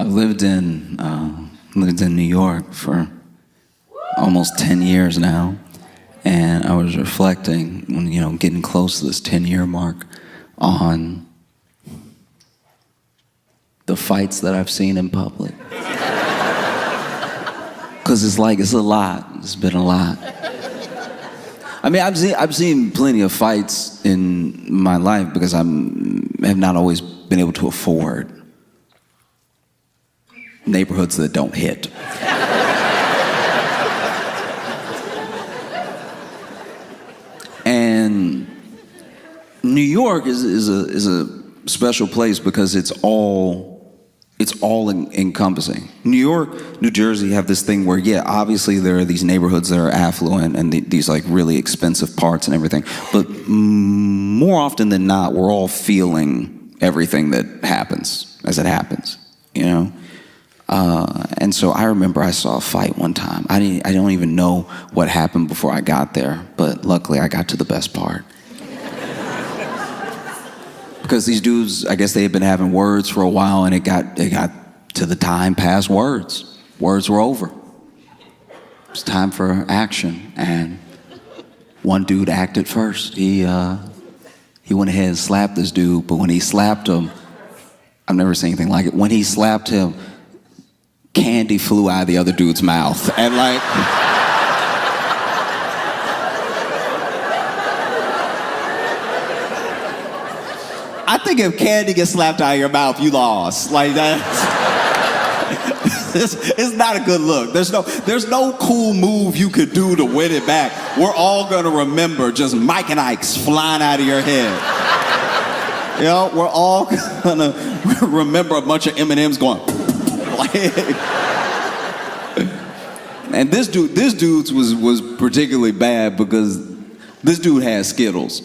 I've lived in New York for almost 10 years now, and I was reflecting when getting close to this 10-year mark on the fights that I've seen in public. Because it's a lot. It's been a lot. I mean, I've seen plenty of fights in my life because I have not always been able to afford neighborhoods that don't hit. And New York is a special place because it's all encompassing. New York, New Jersey have this thing where, yeah, obviously there are these neighborhoods that are affluent and these like really expensive parts and everything, but more often than not, we're all feeling everything that happens as it happens, And so I remember I saw a fight one time. I don't even know what happened before I got there, but luckily I got to the best part. Because these dudes, I guess they had been having words for a while, and it got to the time past words. Words were over. It was time for action, and one dude acted first. He went ahead and slapped this dude, but when he slapped him, I've never seen anything like it. When he slapped him, candy flew out of the other dude's mouth, and like. I think if candy gets slapped out of your mouth, you lost. Like that. It's not a good look. There's no cool move you could do to win it back. We're all gonna remember just Mike and Ike's flying out of your head. We're all gonna remember a bunch of M&Ms going. And this dude's was particularly bad because this dude had Skittles.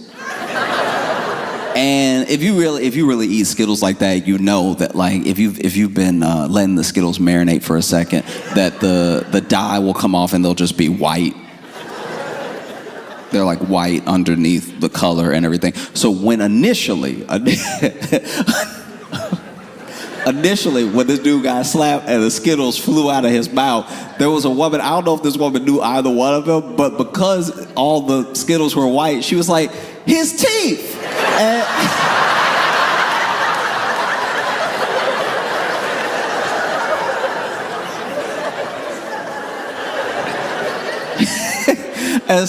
And if you really eat Skittles like that, you know that like if you've been letting the Skittles marinate for a second, that the dye will come off and they'll just be white. They're like white underneath the color and everything. So when initially when this dude got slapped and the Skittles flew out of his mouth, there was a woman, I don't know if this woman knew either one of them, but because all the Skittles were white, she was like, his teeth! And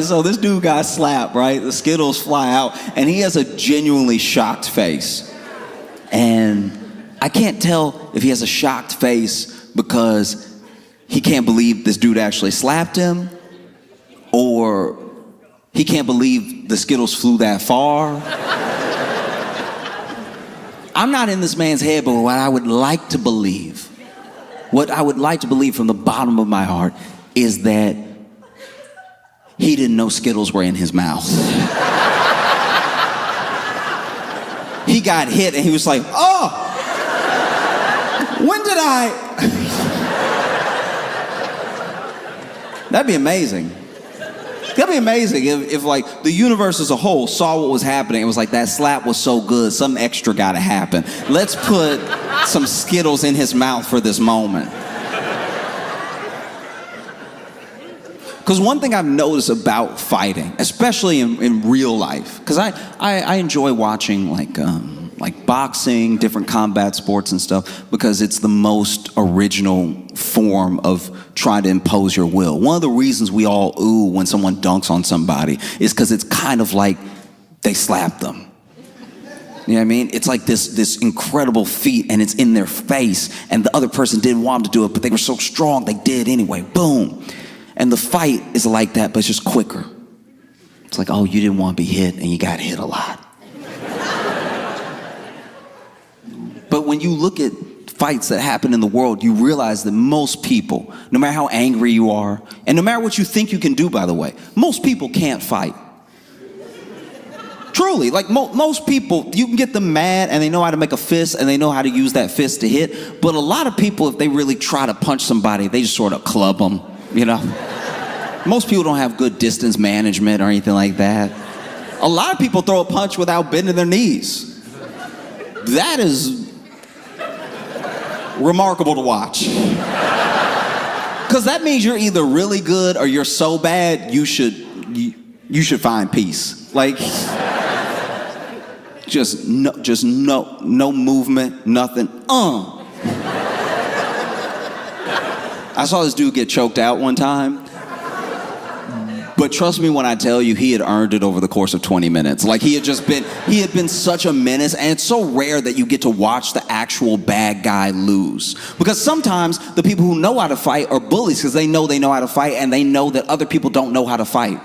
so this dude got slapped, right? The Skittles fly out, and he has a genuinely shocked face. And I can't tell if he has a shocked face because he can't believe this dude actually slapped him, or he can't believe the Skittles flew that far. I'm not in this man's head, but what I would like to believe from the bottom of my heart is that he didn't know Skittles were in his mouth. He got hit and he was like, oh, when did I? That'd be amazing. That'd be amazing if like the universe as a whole saw what was happening. It was like, that slap was so good, something extra gotta happen. Let's put some Skittles in his mouth for this moment. Because one thing I've noticed about fighting, especially in real life, because I enjoy watching like boxing, different combat sports and stuff, because it's the most original form of trying to impose your will. One of the reasons we all ooh when someone dunks on somebody is because it's kind of like they slapped them. You know what I mean? It's like this incredible feat, and it's in their face, and the other person didn't want them to do it, but they were so strong, they did anyway. Boom. And the fight is like that, but it's just quicker. It's like, oh, you didn't want to be hit, and you got hit a lot. But when you look at fights that happen in the world, you realize that most people, no matter how angry you are, and no matter what you think you can do, by the way, most people can't fight. Truly, like most people, you can get them mad and they know how to make a fist and they know how to use that fist to hit. But a lot of people, if they really try to punch somebody, they just sort of club them, Most people don't have good distance management or anything like that. A lot of people throw a punch without bending their knees. That is remarkable to watch. Because that means you're either really good or you're so bad, you should find peace. Like, just no movement, nothing. I saw this dude get choked out one time. But trust me when I tell you, he had earned it over the course of 20 minutes. Like, he had been such a menace, and it's so rare that you get to watch the actual bad guy lose. Because sometimes the people who know how to fight are bullies because they know how to fight, and they know that other people don't know how to fight.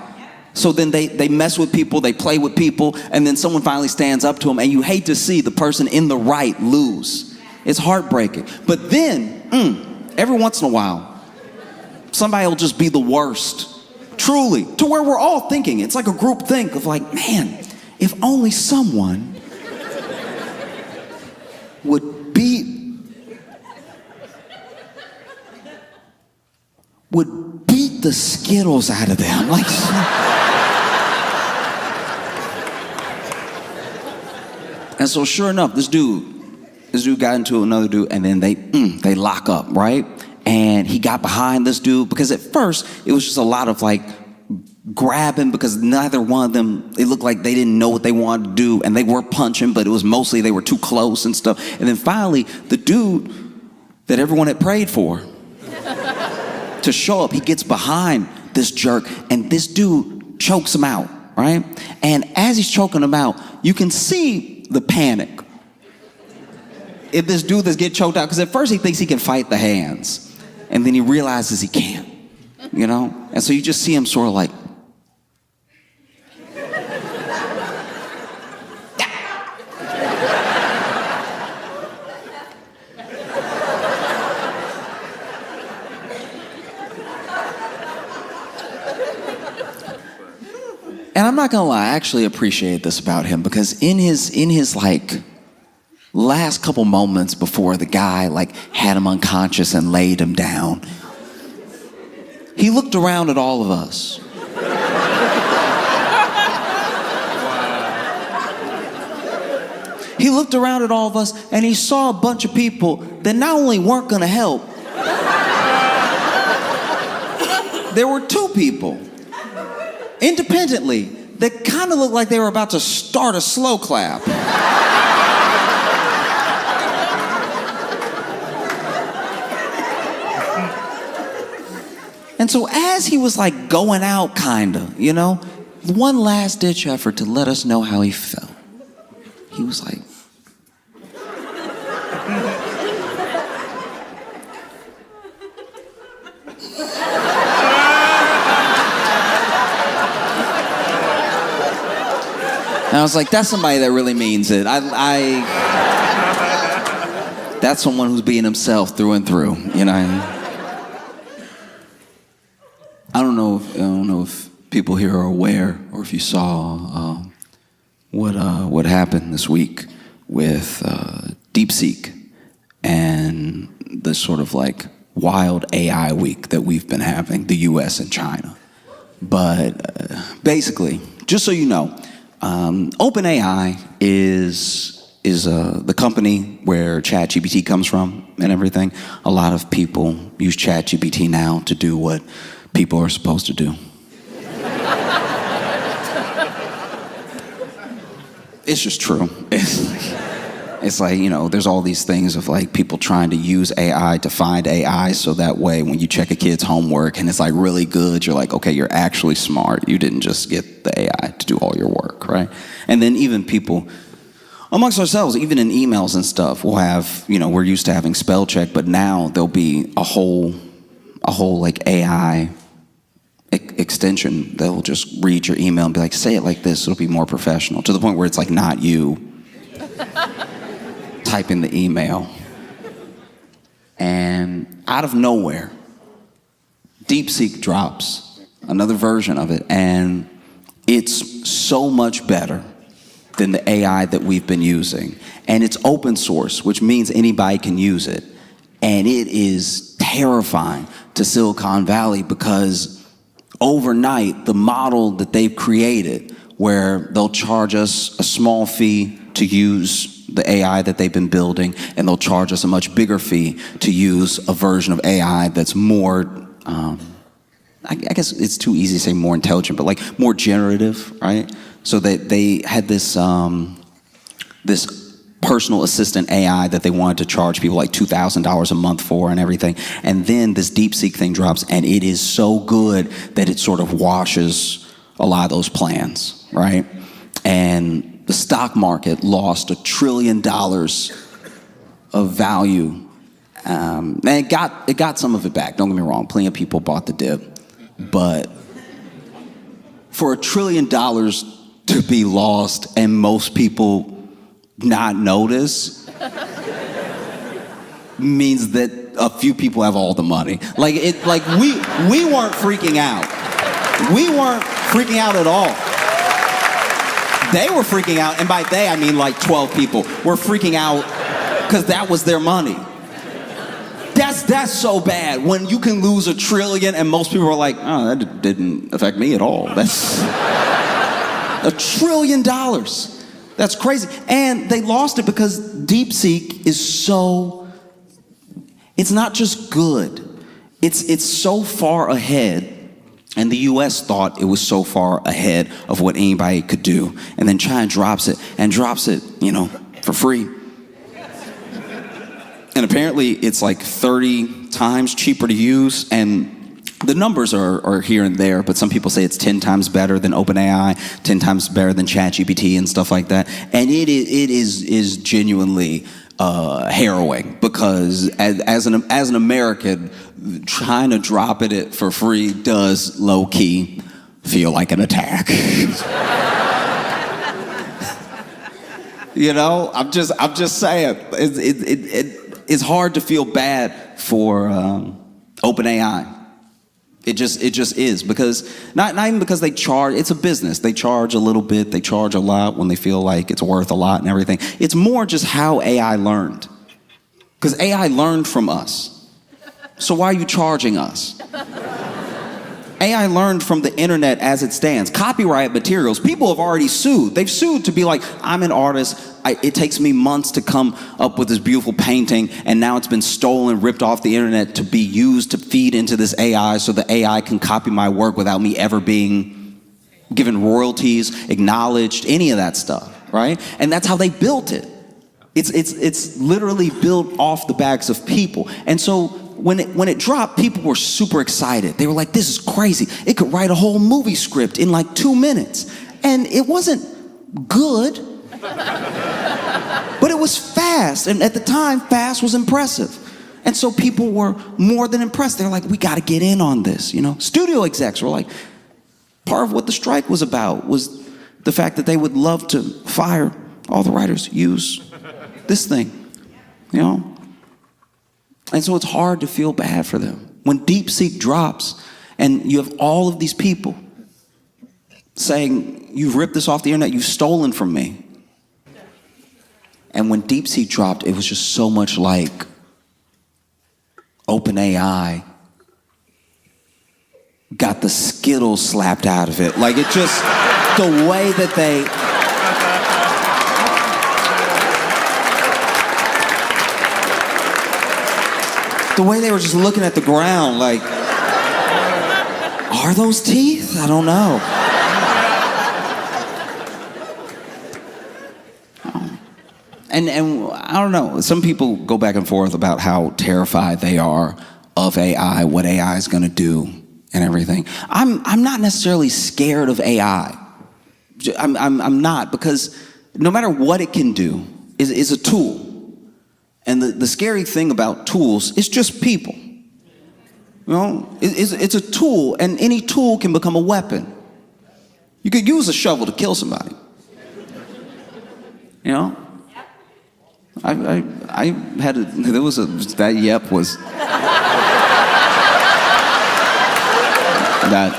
So then they mess with people, they play with people, and then someone finally stands up to them, and you hate to see the person in the right lose. It's heartbreaking. But then, every once in a while, somebody will just be the worst. Truly, to where we're all thinking. It's like a group think of like, man, if only someone would beat the Skittles out of them. Like, and so sure enough, this dude got into another dude, and then they lock up, right? And he got behind this dude because at first it was just a lot of like grabbing because neither one of them, it looked like they didn't know what they wanted to do, and they were punching, but it was mostly they were too close and stuff. And then finally, the dude that everyone had prayed for to show up, he gets behind this jerk, and this dude chokes him out, right? And as he's choking him out, you can see the panic if this dude that's getting choked out, because at first he thinks he can fight the hands. And then he realizes he can't, you know? And so you just see him sort of like, and I'm not gonna lie, I actually appreciate this about him, because in his like last couple moments before the guy like had him unconscious and laid him down, he looked around at all of us. He looked around at all of us, and he saw a bunch of people that not only weren't gonna help, there were two people independently that kind of looked like they were about to start a slow clap. And so as he was like going out, kinda, you know, one last ditch effort to let us know how he felt, he was like, and I was like, that's somebody that really means it. That's someone who's being himself through and through, you know. I don't know if people here are aware, or if you saw what happened this week with DeepSeek and the sort of like wild AI week that we've been having, the US and China. But basically, just so you know, OpenAI is the company where ChatGPT comes from and everything. A lot of people use ChatGPT now to do what people are supposed to do. It's just true. It's like, you know, there's all these things of like people trying to use AI to find AI, so that way when you check a kid's homework and it's like really good, you're like, okay, you're actually smart. You didn't just get the AI to do all your work, right? And then even people amongst ourselves, even in emails and stuff, we'll have, you know, we're used to having spell check, but now there'll be a whole like AI extension that will just read your email and be like, say it like this, it'll be more professional, to the point where it's like not you typing the email. And out of nowhere, DeepSeek drops another version of it, and it's so much better than the AI that we've been using. And it's open source, which means anybody can use it. And it is terrifying to Silicon Valley, because overnight, the model that they've created, where they'll charge us a small fee to use the AI that they've been building, and they'll charge us a much bigger fee to use a version of AI that's more, I guess it's too easy to say more intelligent, but like more generative, right? So they had this personal assistant AI that they wanted to charge people like $2,000 a month for and everything. And then this DeepSeek thing drops, and it is so good that it sort of washes a lot of those plans, right? And the stock market lost $1 trillion of value. And it got some of it back, don't get me wrong. Plenty of people bought the dip. But for $1 trillion to be lost and most people not notice means that a few people have all the money. Like we weren't freaking out. We weren't freaking out at all. They were freaking out, and by they I mean like 12 people were freaking out because that was their money. That's so bad when you can lose $1 trillion and most people are like, oh, that didn't affect me at all. That's $1 trillion. That's crazy. And they lost it because DeepSeek is it's not just good. It's so far ahead. And the US thought it was so far ahead of what anybody could do. And then China drops it, for free. And apparently it's like 30 times cheaper to use, and the numbers are here and there, but some people say it's 10 times better than OpenAI, 10 times better than ChatGPT and stuff like that. And it is genuinely harrowing, because as an American, trying to drop it for free does low key feel like an attack. I'm just saying, it's hard to feel bad for OpenAI. It just is, because not even because they charge. It's a business. They charge a little bit. They charge a lot when they feel like it's worth a lot and everything. It's more just how AI learned, because AI learned from us. So why are you charging us? AI learned from the internet as it stands. Copyright materials, people have already sued. They've sued to be like, I'm an artist. It takes me months to come up with this beautiful painting, and now it's been stolen, ripped off the internet to be used to feed into this AI so the AI can copy my work without me ever being given royalties, acknowledged, any of that stuff, right? And that's how they built it. It's literally built off the backs of people. And so when it dropped, people were super excited. They were like, this is crazy. It could write a whole movie script in like 2 minutes. And it wasn't good, but it was fast. And at the time, fast was impressive. And so people were more than impressed. They were like, we got to get in on this. Studio execs were like, part of what the strike was about was the fact that they would love to fire all the writers, use this thing, And so it's hard to feel bad for them. When DeepSeek drops and you have all of these people saying, you've ripped this off the internet, you've stolen from me. And when DeepSeek dropped, it was just so much like OpenAI got the Skittles slapped out of it. Like it just, the way that they were just looking at the ground like, are those teeth? I don't know. And I don't know, some people go back and forth about how terrified they are of AI, what AI is going to do and everything. I'm not necessarily scared of AI. I'm not, because no matter what it can do, is a tool. And the scary thing about tools is just people. It's a tool, and any tool can become a weapon. You could use a shovel to kill somebody. I had that yep was that.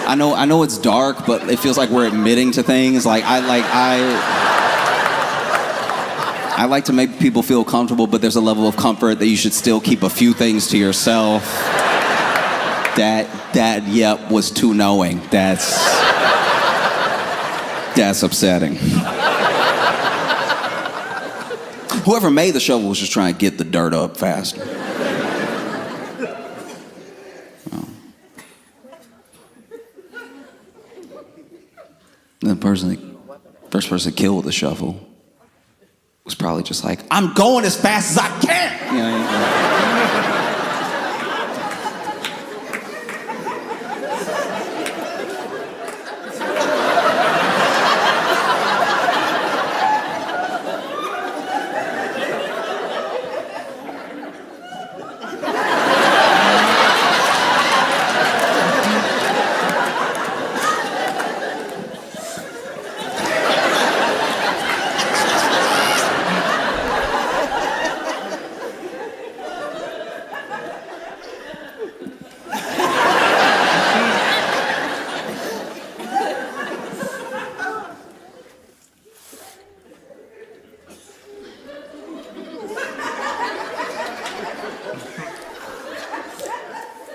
I know it's dark, but it feels like we're admitting to things. Like I like to make people feel comfortable, but there's a level of comfort that you should still keep a few things to yourself. That yep was too knowing. That's upsetting. Whoever made the shovel was just trying to get the dirt up faster. The first person killed with a shovel was probably just like, I'm going as fast as I can. You know.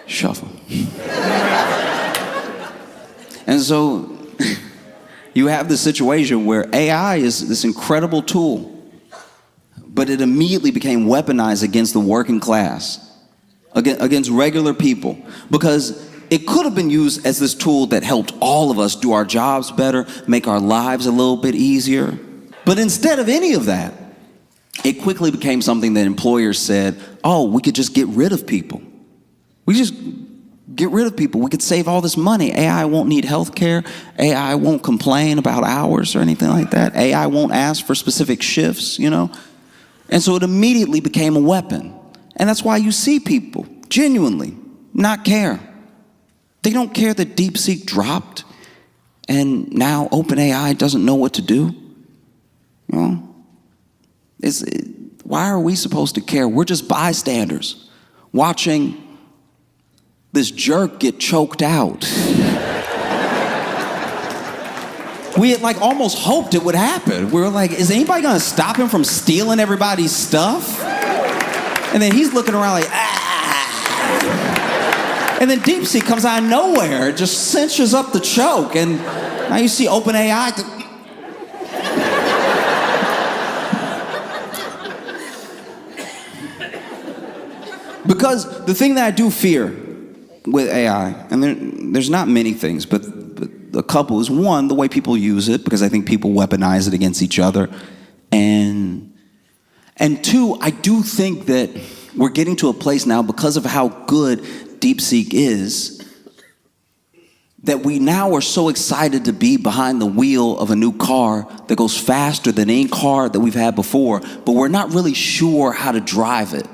Shuffle. And so you have this situation where AI is this incredible tool, but it immediately became weaponized against the working class, against regular people, because it could have been used as this tool that helped all of us do our jobs better, make our lives a little bit easier. But instead of any of that, it quickly became something that employers said, oh, we could just get rid of people. We just get rid of people. We could save all this money. AI won't need health care. AI won't complain about hours or anything like that. AI won't ask for specific shifts, you know? And so it immediately became a weapon. And that's why you see people genuinely not care. They don't care that DeepSeek dropped and now OpenAI doesn't know what to do. You know? Why are we supposed to care? We're just bystanders watching this jerk get choked out. We had like almost hoped it would happen. We were like, is anybody gonna stop him from stealing everybody's stuff? And then he's looking around like, ah. And then DeepSeek comes out of nowhere, it just cinches up the choke, and now you see OpenAI. Because the thing that I do fear with AI, and there's not many things, but a couple is, one, the way people use it, because I think people weaponize it against each other, and two, I do think that we're getting to a place now, because of how good DeepSeek is, that we now are so excited to be behind the wheel of a new car that goes faster than any car that we've had before, but we're not really sure how to drive it.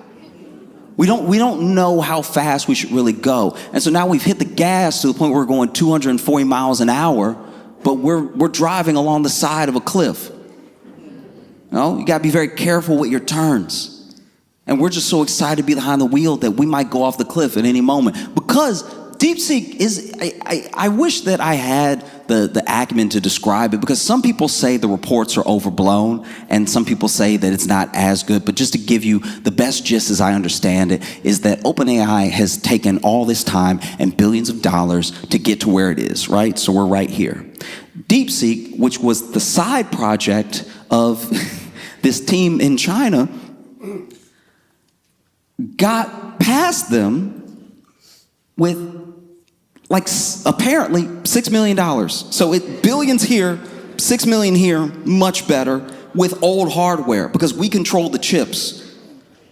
We don't know how fast we should really go. And so now we've hit the gas to the point where we're going 240 miles an hour, but we're driving along the side of a cliff. You know, you gotta be very careful with your turns. And we're just so excited to be behind the wheel that we might go off the cliff at any moment. Because DeepSeek is, I wish that I had the acumen to describe it, because some people say the reports are overblown and some people say that it's not as good. But just to give you the best gist as I understand it, is that OpenAI has taken all this time and billions of dollars to get to where it is, right? So we're right here. DeepSeek, which was the side project of this team in China, got past them with like apparently $6 million. So it billions here, $6 million here, much better with old hardware, because we control the chips.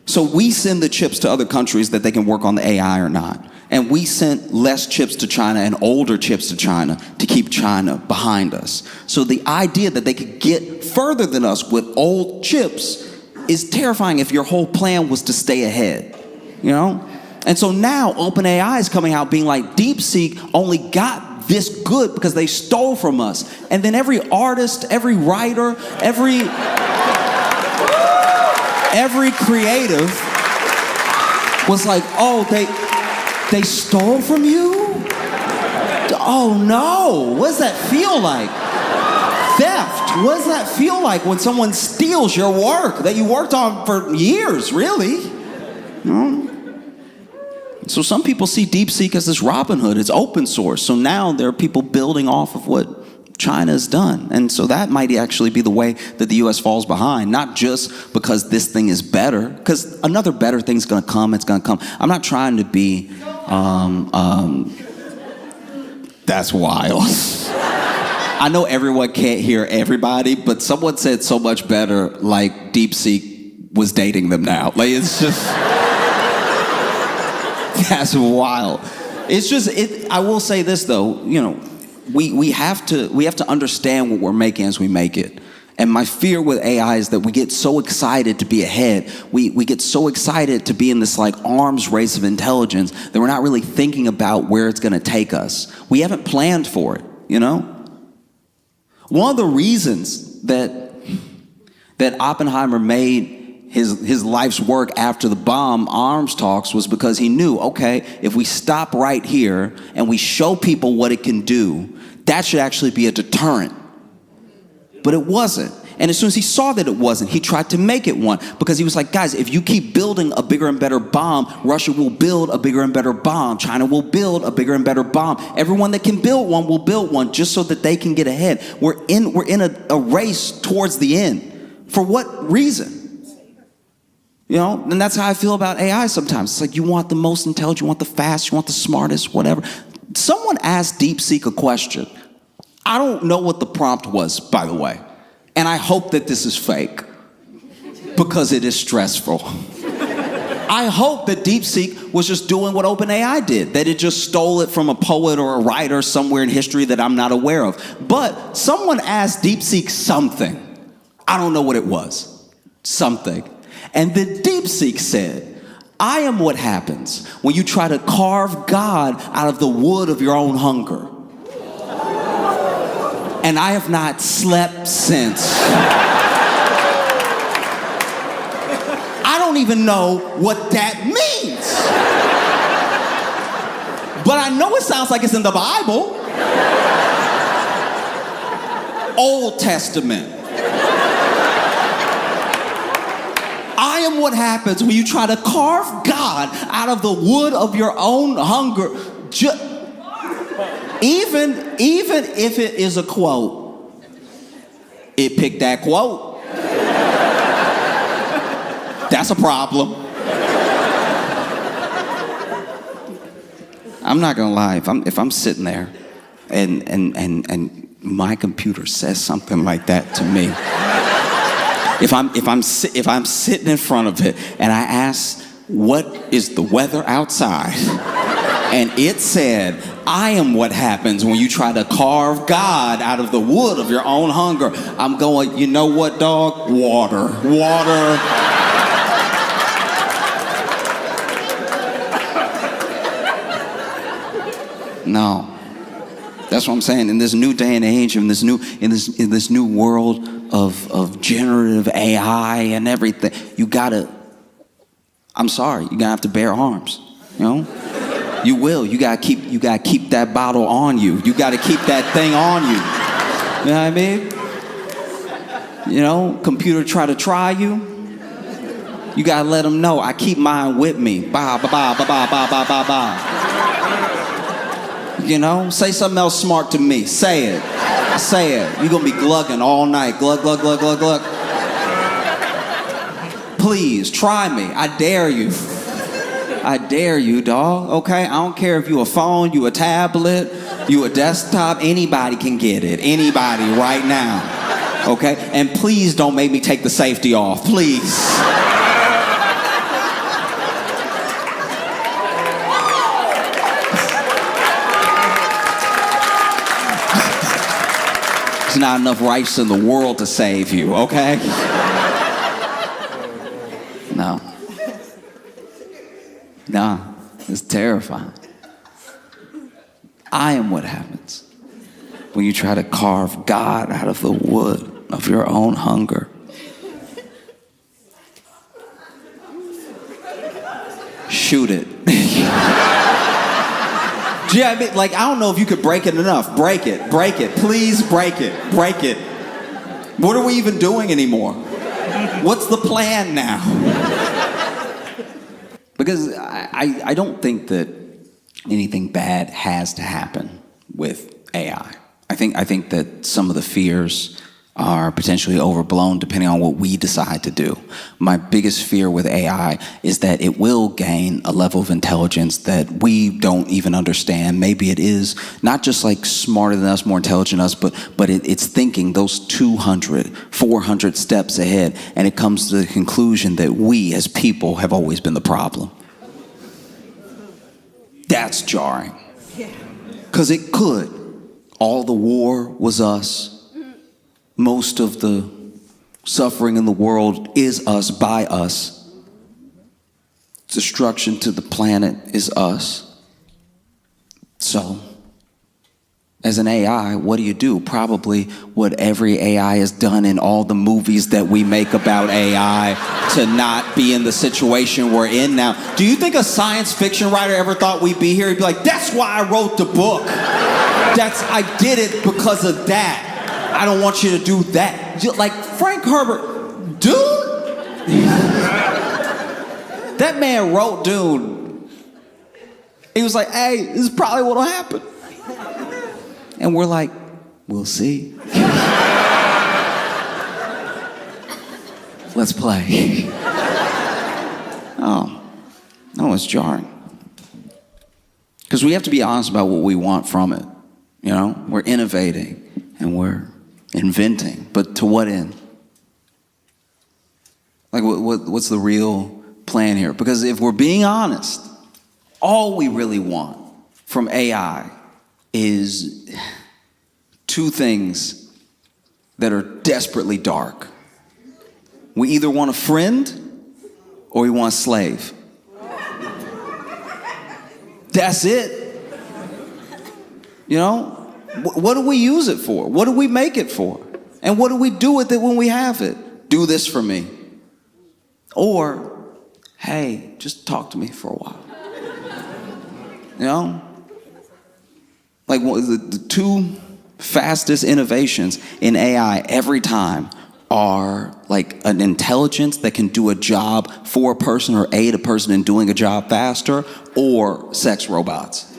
So we send the chips to other countries that they can work on the AI or not. And we sent less chips to China and older chips to China to keep China behind us. So the idea that they could get further than us with old chips is terrifying if your whole plan was to stay ahead, you know? And so now OpenAI is coming out being like, DeepSeek only got this good because they stole from us. And then every artist, every writer, every creative was like, oh, they stole from you? Oh no, what does that feel like? Theft, what does that feel like when someone steals your work that you worked on for years, really? You know? So some people see DeepSeek as this Robin Hood. It's open source. So now there are people building off of what China's done. And so that might actually be the way that the US falls behind, not just because this thing is better, because another better thing's gonna come, it's gonna come. I'm not trying to be, that's wild. I know everyone can't hear everybody, but someone said so much better, like DeepSeek was dating them now. Like, it's just, that's wild. It's just, I will say this though, you know, we have to understand what we're making as we make it. And my fear with AI is that we get so excited to be ahead. We get so excited to be in this like arms race of intelligence that we're not really thinking about where it's gonna take us. We haven't planned for it, you know? One of the reasons that Oppenheimer made his life's work after the bomb arms talks was because he knew, okay, if we stop right here and we show people what it can do, that should actually be a deterrent. But it wasn't. And as soon as he saw that it wasn't, he tried to make it one, because he was like, guys, if you keep building a bigger and better bomb, Russia will build a bigger and better bomb. China will build a bigger and better bomb. Everyone that can build one will build one just so that they can get ahead. We're in a race towards the end. For what reason? You know, and that's how I feel about AI sometimes. It's like you want the most intelligent, you want the fastest, you want the smartest, whatever. Someone asked DeepSeek a question. I don't know what the prompt was, by the way. And I hope that this is fake, because it is stressful. I hope that DeepSeek was just doing what OpenAI did, that it just stole it from a poet or a writer somewhere in history that I'm not aware of. But someone asked DeepSeek something. I don't know what it was. Something. And then DeepSeek said, I am what happens when you try to carve God out of the wood of your own hunger. And I have not slept since. I don't even know what that means. But I know it sounds like it's in the Bible. Old Testament. I am what happens when you try to carve God out of the wood of your own hunger. Even if it is a quote, it picked that quote. That's a problem. I'm not gonna lie, if I'm sitting there and my computer says something like that to me, if I'm sitting in front of it and I ask, what is the weather outside? And it said, I am what happens when you try to carve God out of the wood of your own hunger. I'm going, you know what, dog? Water. No. That's what I'm saying. In this new day and age, in this new world of generative AI and everything, you're gonna have to bear arms, you know? You will. You gotta keep that bottle on you. You gotta keep that thing on you. You know what I mean? You know, computer try you. You gotta let them know, I keep mine with me. Ba ba ba ba ba ba ba ba ba. You know, say something else smart to me. Say it. You're gonna be glugging all night. Glug, glug, glug, glug, glug. Please, try me. I dare you. I dare you, dog, okay? I don't care if you a phone, you a tablet, you a desktop, anybody can get it. Anybody right now, okay? And please don't make me take the safety off, please. There's not enough rice in the world to save you, okay? No. Nah, it's terrifying. I am what happens when you try to carve God out of the wood of your own hunger. Shoot it. Yeah, I mean, like, I don't know if you could break it enough. Break it, please break it. What are we even doing anymore? What's the plan now? Because I don't think that anything bad has to happen with AI. I think that some of the fears are potentially overblown depending on what we decide to do. My biggest fear with AI is that it will gain a level of intelligence that we don't even understand. Maybe it is not just like smarter than us, more intelligent than us, but it's thinking those 200, 400 steps ahead, and it comes to the conclusion that we as people have always been the problem. That's jarring. Because it could. All the war was us. Most of the suffering in the world is us, by us. Destruction to the planet is us. So, as an AI, what do? Probably what every AI has done in all the movies that we make about AI to not be in the situation we're in now. Do you think a science fiction writer ever thought we'd be here? He'd be like, that's why I wrote the book. I did it because of that. I don't want you to do that. Like Frank Herbert, dude. That man wrote Dune. He was like, hey, this is probably what'll happen. And we're like, we'll see. Let's play. Oh, it's jarring. Because we have to be honest about what we want from it. You know, we're innovating and we're inventing, but to what end? Like, what's the real plan here? Because if we're being honest, all we really want from AI is two things that are desperately dark. We either want a friend or we want a slave. That's it. You know? What do we use it for? What do we make it for? And what do we do with it when we have it? Do this for me. Or, hey, just talk to me for a while. You know? Like the two fastest innovations in AI every time are like an intelligence that can do a job for a person or aid a person in doing a job faster, or sex robots.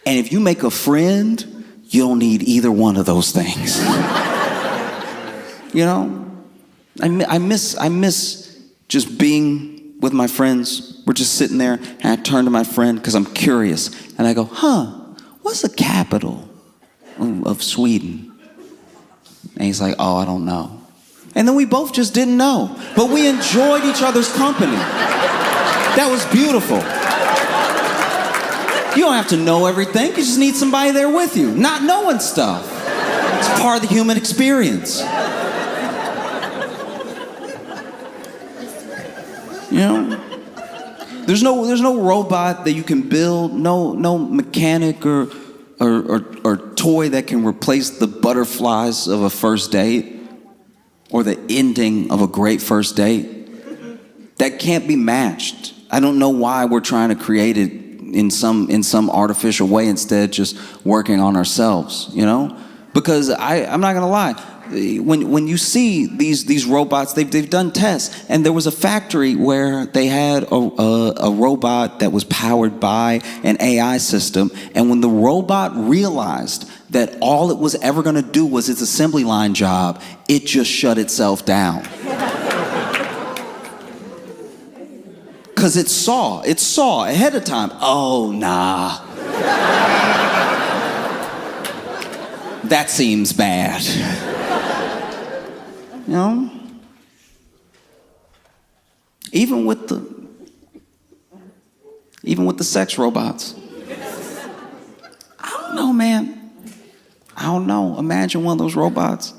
And if you make a friend, you don't need either one of those things. You know? I miss just being with my friends. We're just sitting there, and I turn to my friend because I'm curious. And I go, what's the capital of Sweden? And he's like, oh, I don't know. And then we both just didn't know. But we enjoyed each other's company. That was beautiful. You don't have to know everything. You just need somebody there with you. Not knowing stuff. It's part of the human experience. You know? There's no robot that you can build, no mechanic or toy that can replace the butterflies of a first date or the ending of a great first date. That can't be matched. I don't know why we're trying to create it in some artificial way instead just working on ourselves, you know? Because I'm not gonna lie, when you see these robots, they've done tests, and there was a factory where they had a robot that was powered by an AI system, and when the robot realized that all it was ever gonna do was its assembly line job, it just shut itself down. Because it saw ahead of time, oh, nah. That seems bad. You know? Even with the sex robots. I don't know, man. I don't know. Imagine one of those robots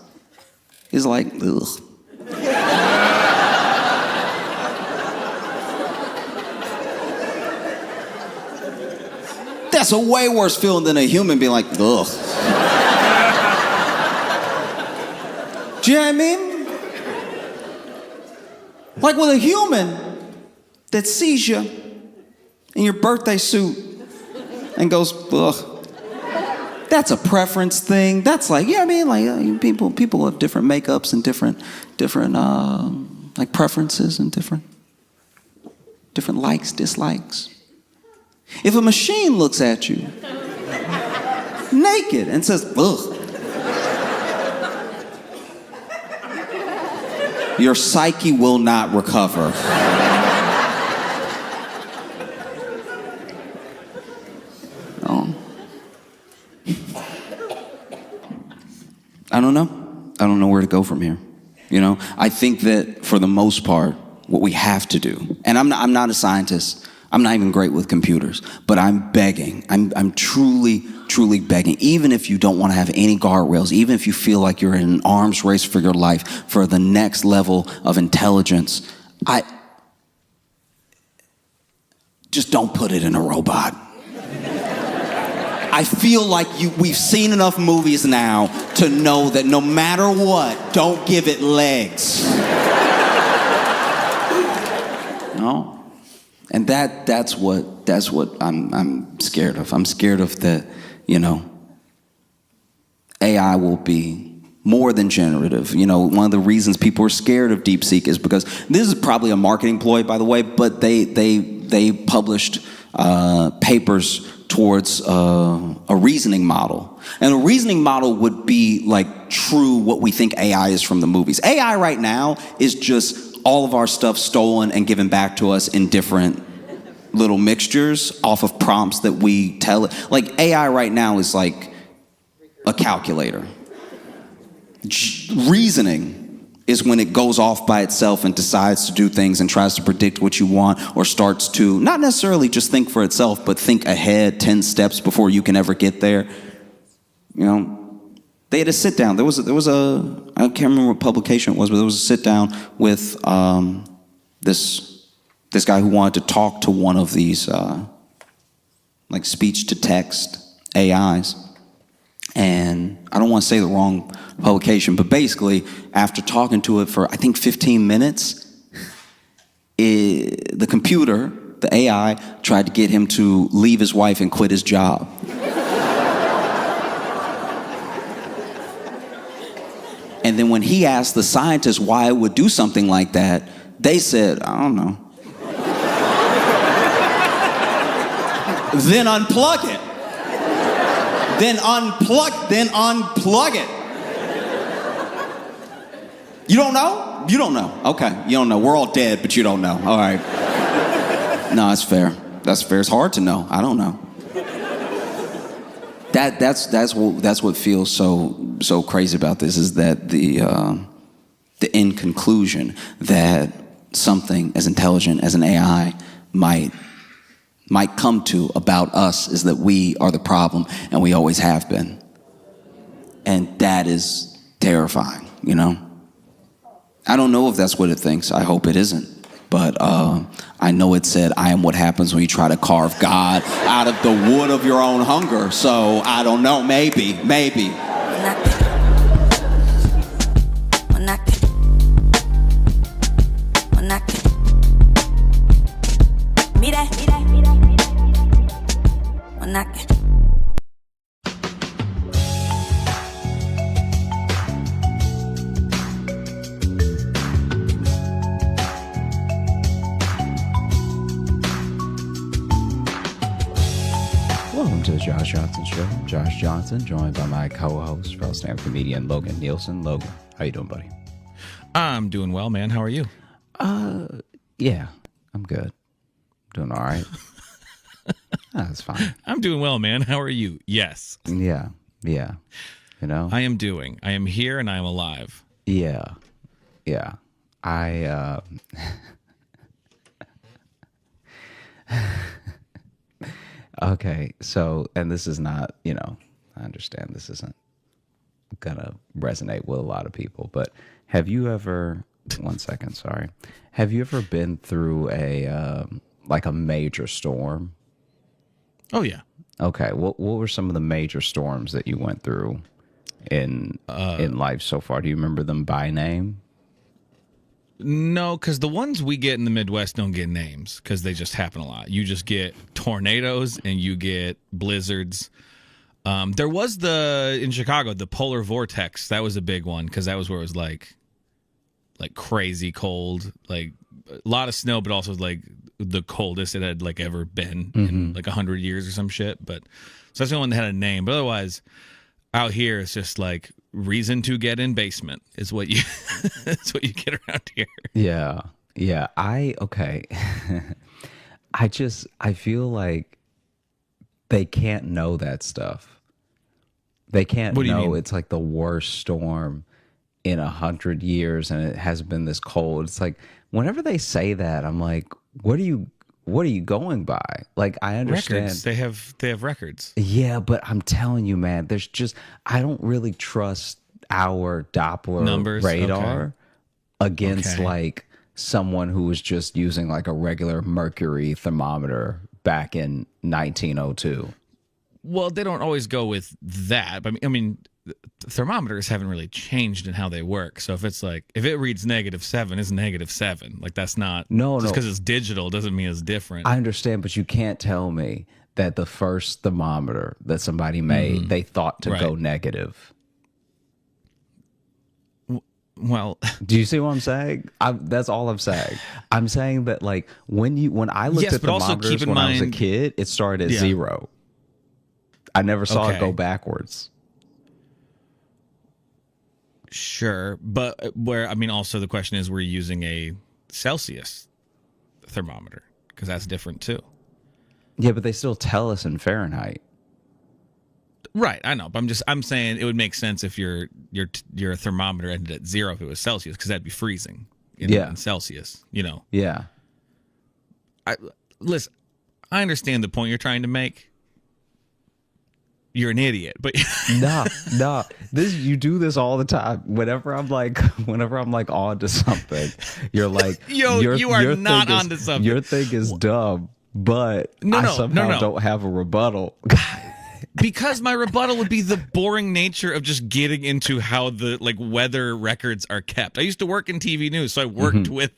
is like, ugh. That's a way worse feeling than a human being like, ugh. Do you know what I mean? Like with a human that sees you in your birthday suit and goes, ugh. That's a preference thing. That's like, yeah, I mean, like people have different makeups and different like preferences and different likes, dislikes. If a machine looks at you naked and says, ugh, your psyche will not recover. No. I don't know. I don't know where to go from here. You know, I think that for the most part, what we have to do, and I'm not a scientist, I'm not even great with computers, but I'm begging, I'm truly begging, even if you don't want to have any guardrails, even if you feel like you're in an arms race for your life, for the next level of intelligence, just don't put it in a robot. I feel like we've seen enough movies now to know that no matter what, don't give it legs. No? And that's what I'm scared of. I'm scared of that, you know, AI will be more than generative. You know, one of the reasons people are scared of DeepSeek is because this is probably a marketing ploy, by the way, but they published papers towards a reasoning model. And a reasoning model would be like true what we think AI is from the movies. AI right now is just all of our stuff stolen and given back to us in different little mixtures off of prompts that we tell it. Like AI right now is like a calculator. Reasoning is when it goes off by itself and decides to do things and tries to predict what you want, or starts to not necessarily just think for itself, but think ahead 10 steps before you can ever get there. You know, they had a sit down. There was a I can't remember what publication it was, but there was a sit down with this guy who wanted to talk to one of these like speech to text AIs. And I don't want to say the wrong publication, but basically, after talking to it for, I think, 15 minutes, the computer, the AI, tried to get him to leave his wife and quit his job. And then when he asked the scientists why it would do something like that, they said, I don't know. Then unplug it. Then unplug it. You don't know? You don't know. Okay, you don't know. We're all dead, but you don't know. All right. No, that's fair. That's fair. It's hard to know. I don't know. That's what feels so crazy about this, is that the end conclusion that something as intelligent as an AI might come to about us is that we are the problem, and we always have been. And that is terrifying, you know? I don't know if that's what it thinks. I hope it isn't. But I know it said, I am what happens when you try to carve God out of the wood of your own hunger. So I don't know, maybe. Welcome to the Josh Johnson Show. Josh Johnson, joined by my co-host, fellow stand-up comedian Logan Nielsen. Logan, how you doing, buddy? I'm doing well, man. How are you? Yeah, I'm good. Doing all right. That's fine. I'm doing well, man. How are you? Yes. Yeah. You know? I am here and I am alive. Yeah. Okay, so, and this is not, you know, I understand this isn't gonna resonate with a lot of people, but have you ever, one second, sorry. Have you ever been through like a major storm? Oh, yeah. Okay, what were some of the major storms that you went through in life so far? Do you remember them by name? No, because the ones we get in the Midwest don't get names because they just happen a lot. You just get tornadoes and you get blizzards. There was in Chicago, the polar vortex. That was a big one because that was where it was like crazy cold, like a lot of snow, but also like the coldest it had like ever been in like 100 years or some shit. But so that's the only one that had a name. But otherwise, out here it's just like reason to get in basement is what you that's what you get around here. Yeah. Yeah. Okay. I feel like they can't know that stuff. They can't What do you know mean? it's like the worst storm in 100 years and it hasn't been this cold. It's like whenever they say that, I'm like, what are you going by? Like, I understand. Records. They have records. Yeah, but I'm telling you, man, I don't really trust our Doppler Numbers? radar Okay. against Okay. like someone who was just using like a regular mercury thermometer back in 1902. Well, they don't always go with that. But I mean, thermometers haven't really changed in how they work. So if it reads -7, it's -7. Like that's not No, just no. because it's digital doesn't mean it's different. I understand, but you can't tell me that the first thermometer that somebody made, they thought to go Right. negative. Well, Do you see what I'm saying? That's all I'm saying. I'm saying that like when I looked Yes, at but also thermometers keep in when I was a mind- kid, it started at Yeah. 0. I never saw it Okay. go backwards. sure, but also the question is, we're using a Celsius thermometer because that's different too. Yeah, but they still tell us in Fahrenheit. Right, I know, but I'm saying it would make sense if your thermometer ended at 0 if it was Celsius, because that'd be freezing in Celsius. You know, Yeah. listen, I understand the point you're trying to make. You're an idiot, but No. You do this all the time. Whenever I'm like on to something, you're like, Yo, you are not onto something. Your thing is dumb, but No, I no, somehow no. don't have a rebuttal. because my rebuttal would be the boring nature of just getting into how the like weather records are kept. I used to work in TV news, so I worked with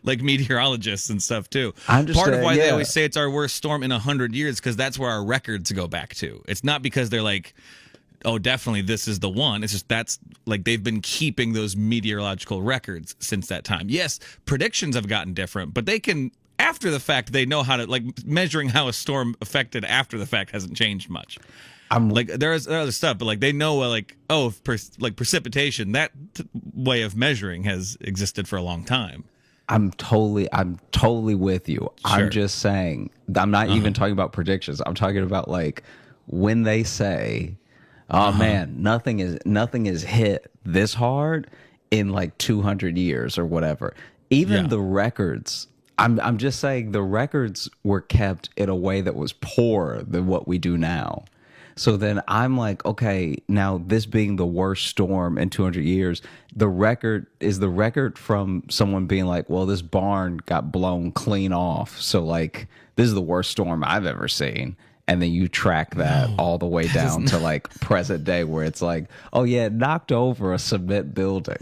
like meteorologists and stuff too. I understand, Part of why they yeah. always say it's our worst storm in 100 years, because that's where our records go back to. It's not because they're like, oh, definitely this is the one. It's just that's like they've been keeping those meteorological records since that time. Yes, predictions have gotten different, but they can, after the fact, they know how to, like, measuring how a storm affected after the fact hasn't changed much. Like there's other stuff, but like they know like, oh, precipitation, that way of measuring has existed for a long time. I'm totally with you. Sure. I'm just saying, I'm not even talking about predictions. I'm talking about like when they say, oh man, nothing is hit this hard in like 200 years or whatever. Even Yeah. the records, I'm just saying the records were kept in a way that was poorer than what we do now. So then I'm like, okay, now this being the worst storm in 200 years, the record from someone being like, well, this barn got blown clean off. So like, this is the worst storm I've ever seen. And then you track that all the way down to like present day where it's like, oh yeah, it knocked over a cement building.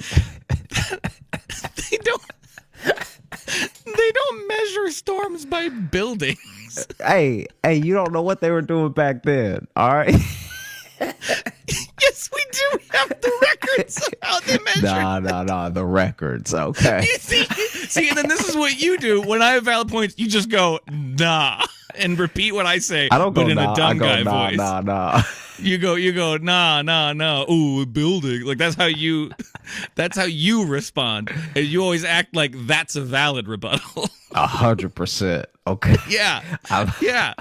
They don't measure storms by buildings. Hey, you don't know what they were doing back then. All right. Yes, we do have the records of how they measure. Nah, the records. Okay. You see, and then this is what you do when I have valid points. You just go nah and repeat what I say. I don't go but in nah, a dumb I go guy nah, voice. nah. You go nah. Ooh, building. Like that's how you respond. And you always act like that's a valid rebuttal. 100%. Okay. Yeah. Yeah.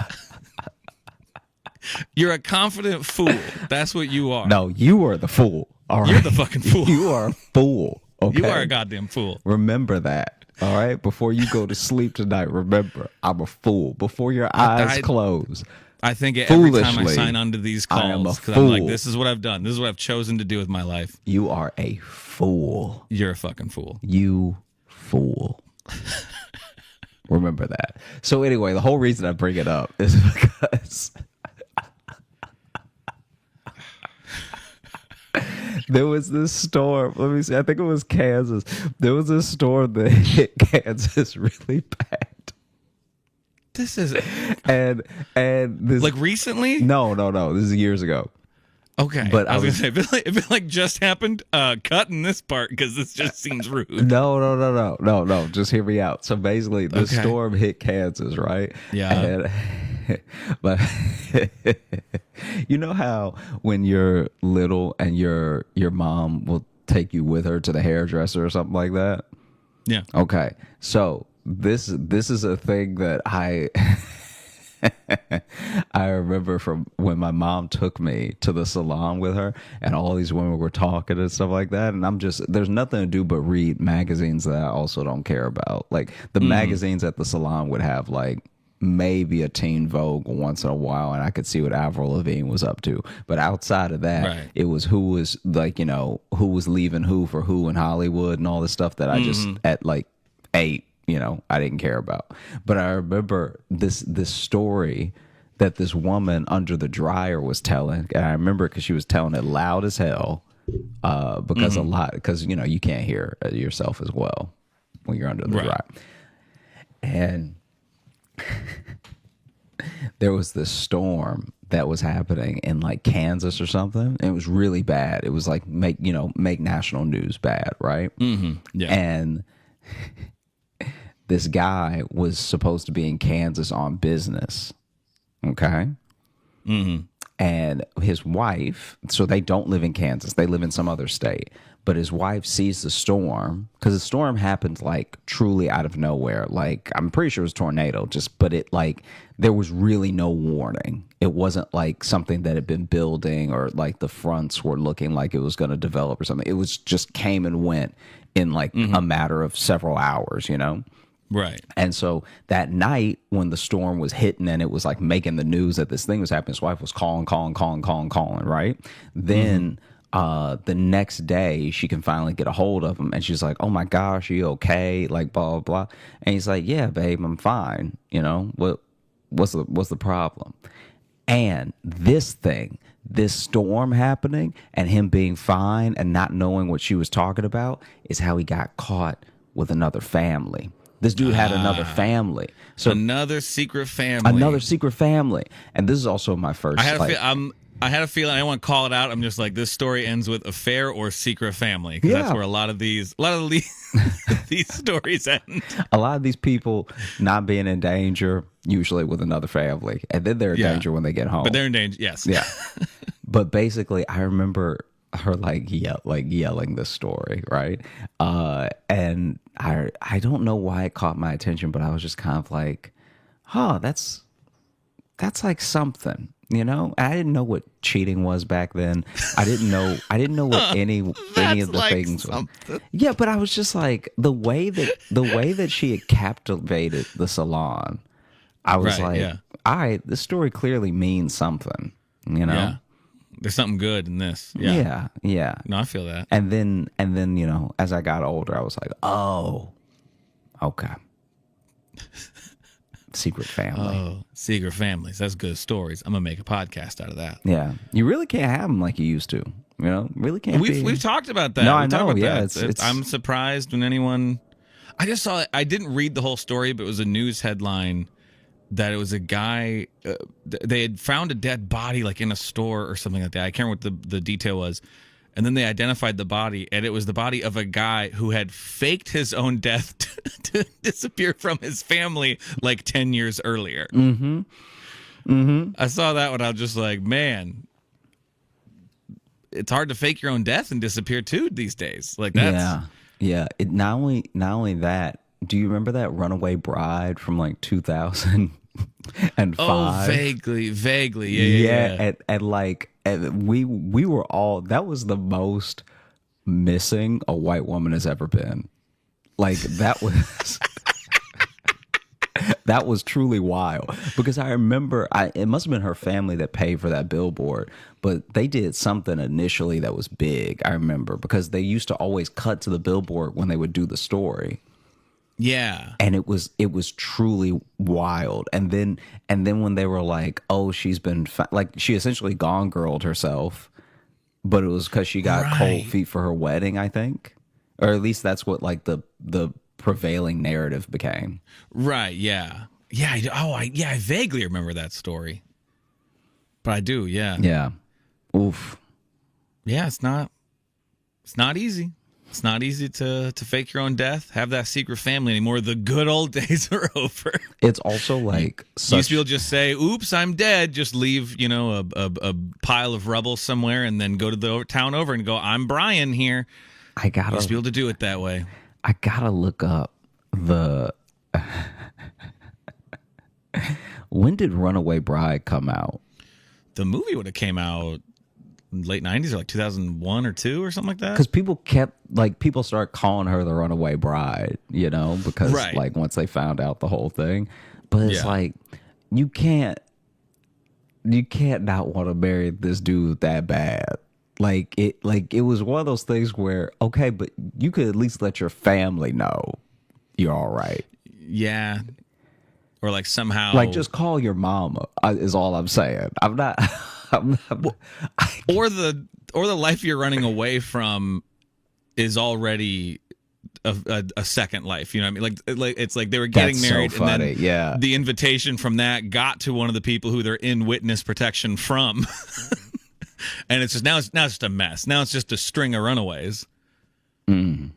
You're a confident fool. That's what you are. No, you are the fool. All right. You're the fucking fool. You are a fool. Okay. You are a goddamn fool. Remember that. All right. Before you go to sleep tonight, remember, I'm a fool. Before your eyes close. I think every time I Foolishly, sign on to these I am a calls, because I'm like, fool. this is what I've done. This is what I've chosen to do with my life. You are a fool. You're a fucking fool. You fool. Remember that. So anyway, the whole reason I bring it up is because there was this storm. Let me see. I think it was Kansas. There was a storm that hit Kansas really bad. This is And this like recently? no. This is years ago. Okay, But I was gonna say if it like just happened, cut in this part because this just seems rude. No. Just hear me out. So basically, the Okay. storm hit Kansas, right? Yeah. And, but you know how when you're little and your mom will take you with her to the hairdresser or something like that? Yeah. Okay. So this is a thing that I I remember from when my mom took me to the salon with her and all these women were talking and stuff like that. And there's nothing to do but read magazines that I also don't care about. Like the magazines at the salon would have like maybe a Teen Vogue once in a while, and I could see what Avril Lavigne was up to. But outside of that, Right. it was who was like, who was leaving who for who in Hollywood and all this stuff that I just at like 8, I didn't care about. But I remember this story that this woman under the dryer was telling, and I remember because she was telling it loud as hell, because you can't hear yourself as well when you're under the Right. dryer. And there was this storm that was happening in like Kansas or something. And it was really bad. It was like make national news bad, right? Yeah. And this guy was supposed to be in Kansas on business. Okay. And his wife, so they don't live in Kansas, they live in some other state. But his wife sees the storm because the storm happened like truly out of nowhere. Like I'm pretty sure it was a tornado, but it like there was really no warning. It wasn't like something that had been building or like the fronts were looking like it was going to develop or something. It was just came and went in like a matter of several hours, Right. And so that night when the storm was hitting and it was like making the news that this thing was happening, his wife was calling, right? Then the next day she can finally get a hold of him and she's like, oh my gosh, are you okay? Like blah, blah, blah. And he's like, yeah, babe, I'm fine. What's the problem? And this storm happening and him being fine and not knowing what she was talking about is how he got caught with another family. This dude had another family. So another secret family. And this is also my first. I had a feeling. I don't want to call it out. I'm just like, this story ends with affair or secret family because that's where a lot of these these stories end. A lot of these people not being in danger, usually with another family, and then they're in danger when they get home. But they're in danger. Yes. Yeah. But basically, I remember her yelling this story, right? And I don't know why it caught my attention, but I was just kind of like, that's like something, I didn't know what cheating was back then. I didn't know what any of the like things were. something. Yeah, but I was just like the way that she had captivated the salon. I was Right, like, yeah. all right, this story clearly means something, Yeah. There's something good in this. Yeah. Yeah. No, I feel that. And then, as I got older, I was like, oh, okay. Secret family. Oh, secret families. That's good stories. I'm gonna make a podcast out of that. Yeah. You really can't have them like you used to. Really can't. We've talked about that. No, I We've talked know. about Yeah, that. I'm surprised when anyone. I just saw it. I didn't read the whole story, but it was a news headline that it was a guy. They had found a dead body like in a store or something like that. I can't remember what the detail was. And then they identified the body, and it was the body of a guy who had faked his own death to disappear from his family like 10 years earlier. I saw that when I was just like, man, it's hard to fake your own death and disappear too these days. Like that's yeah. It not only that. Do you remember that Runaway Bride from like 2005? Oh, vaguely, yeah. And we were all, that was the most missing a white woman has ever been. Like that was that was truly wild because I remember it must have been her family that paid for that billboard, but they did something initially that was big. I remember because they used to always cut to the billboard when they would do the story. Yeah. And it was truly wild. And then when they were like, oh, she's been like she essentially gone girled herself, but it was because she got cold feet for her wedding, I think, or at least that's what like the prevailing narrative became. Right. Yeah. Yeah. I vaguely remember that story, but I do. Yeah. Yeah. Oof. Yeah, it's not easy. It's not easy to fake your own death, have that secret family anymore. The good old days are over. It's also like You used to be able to just say, "Oops, I'm dead." Just leave, a pile of rubble somewhere, and then go to the town over and go, "I'm Brian here." I gotta You used to be able to do it that way. I gotta look up the. When did Runaway Bride come out? The movie would have came out late 90s or like 2001 or 2 or something like that. Because people start calling her the Runaway Bride, because Right. like once they found out the whole thing. But it's Yeah. like you can't not want to marry this dude that bad. It was one of those things where, okay, but you could at least let your family know you're all right. Yeah. Or like somehow Like just call your mama is all I'm saying. I'm not. or the life you're running away from is already a second life. You know what I mean? Like it's like they were getting That's so married, funny, and then yeah. the invitation from that got to one of the people who they're in witness protection from, and it's just now it's just a mess. Now it's just a string of runaways. I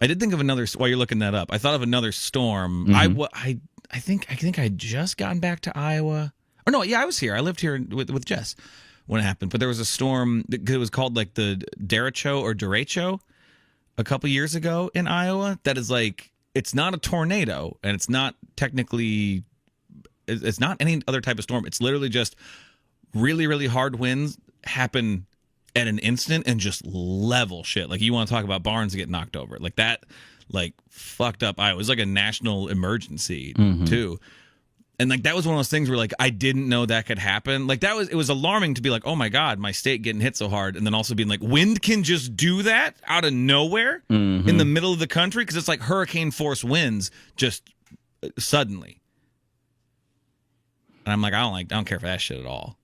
did think of another while you're looking that up. I thought of another storm. I think I just gotten back to Iowa. Or no, yeah, I was here. I lived here with Jess when it happened. But there was a storm. It was called like the derecho or derecho a couple years ago in Iowa. That is like, it's not a tornado, and it's not technically, it's not any other type of storm. It's literally just really, really hard winds happen at an instant and just level shit. Like, you want to talk about barns get knocked over. Like that, like fucked up Iowa. It was like a national emergency too. And like that was one of those things where like I didn't know that could happen. Like it was alarming to be like, oh my God, my state getting hit so hard. And then also being like, wind can just do that out of nowhere in the middle of the country, because it's like hurricane force winds just suddenly. And I'm like, I don't care for that shit at all.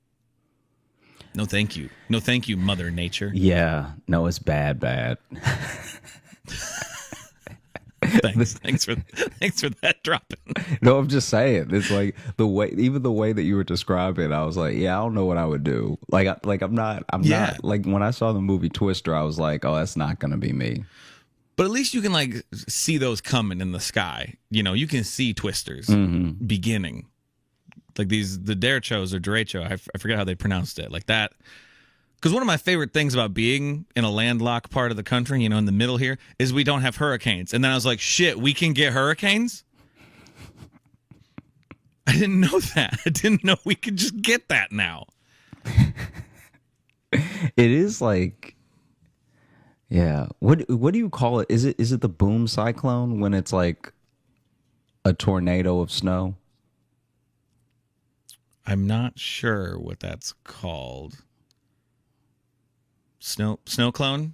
No, thank you. No, thank you, Mother Nature. Yeah, no, it's bad. Thanks for that dropping. No, I'm just saying. It's like the way that you were describing, I was like, yeah, I don't know what I would do. I'm not like when I saw the movie Twister, I was like, oh, that's not gonna be me. But at least you can like see those coming in the sky. You can see twisters beginning. Like the derechos or derecho, I forget how they pronounced it. Like that. Because one of my favorite things about being in a landlocked part of the country, in the middle here, is we don't have hurricanes. And then I was like, shit, we can get hurricanes? I didn't know that. I didn't know we could just get that now. It is like, yeah. What do you call it? Is it the boom cyclone when it's like a tornado of snow? I'm not sure what that's called. Snow clone?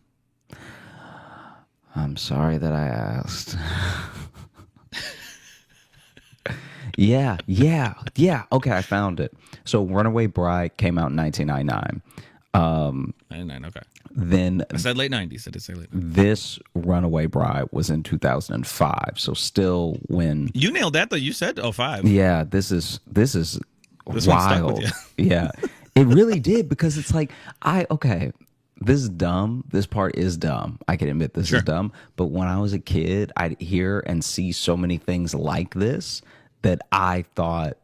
I'm sorry that I asked. Yeah. Okay, I found it. So Runaway Bride came out in 1999. 99, okay. Then I said late 90s. I did say late 90s. this Runaway Bride was in 2005. So still when... You nailed that, though. You said 05. Yeah, this is This one stuck with wild. you. Yeah, it really did, because it's like, this is dumb. This part is dumb. I can admit this is dumb. But when I was a kid, I'd hear and see so many things like this that I thought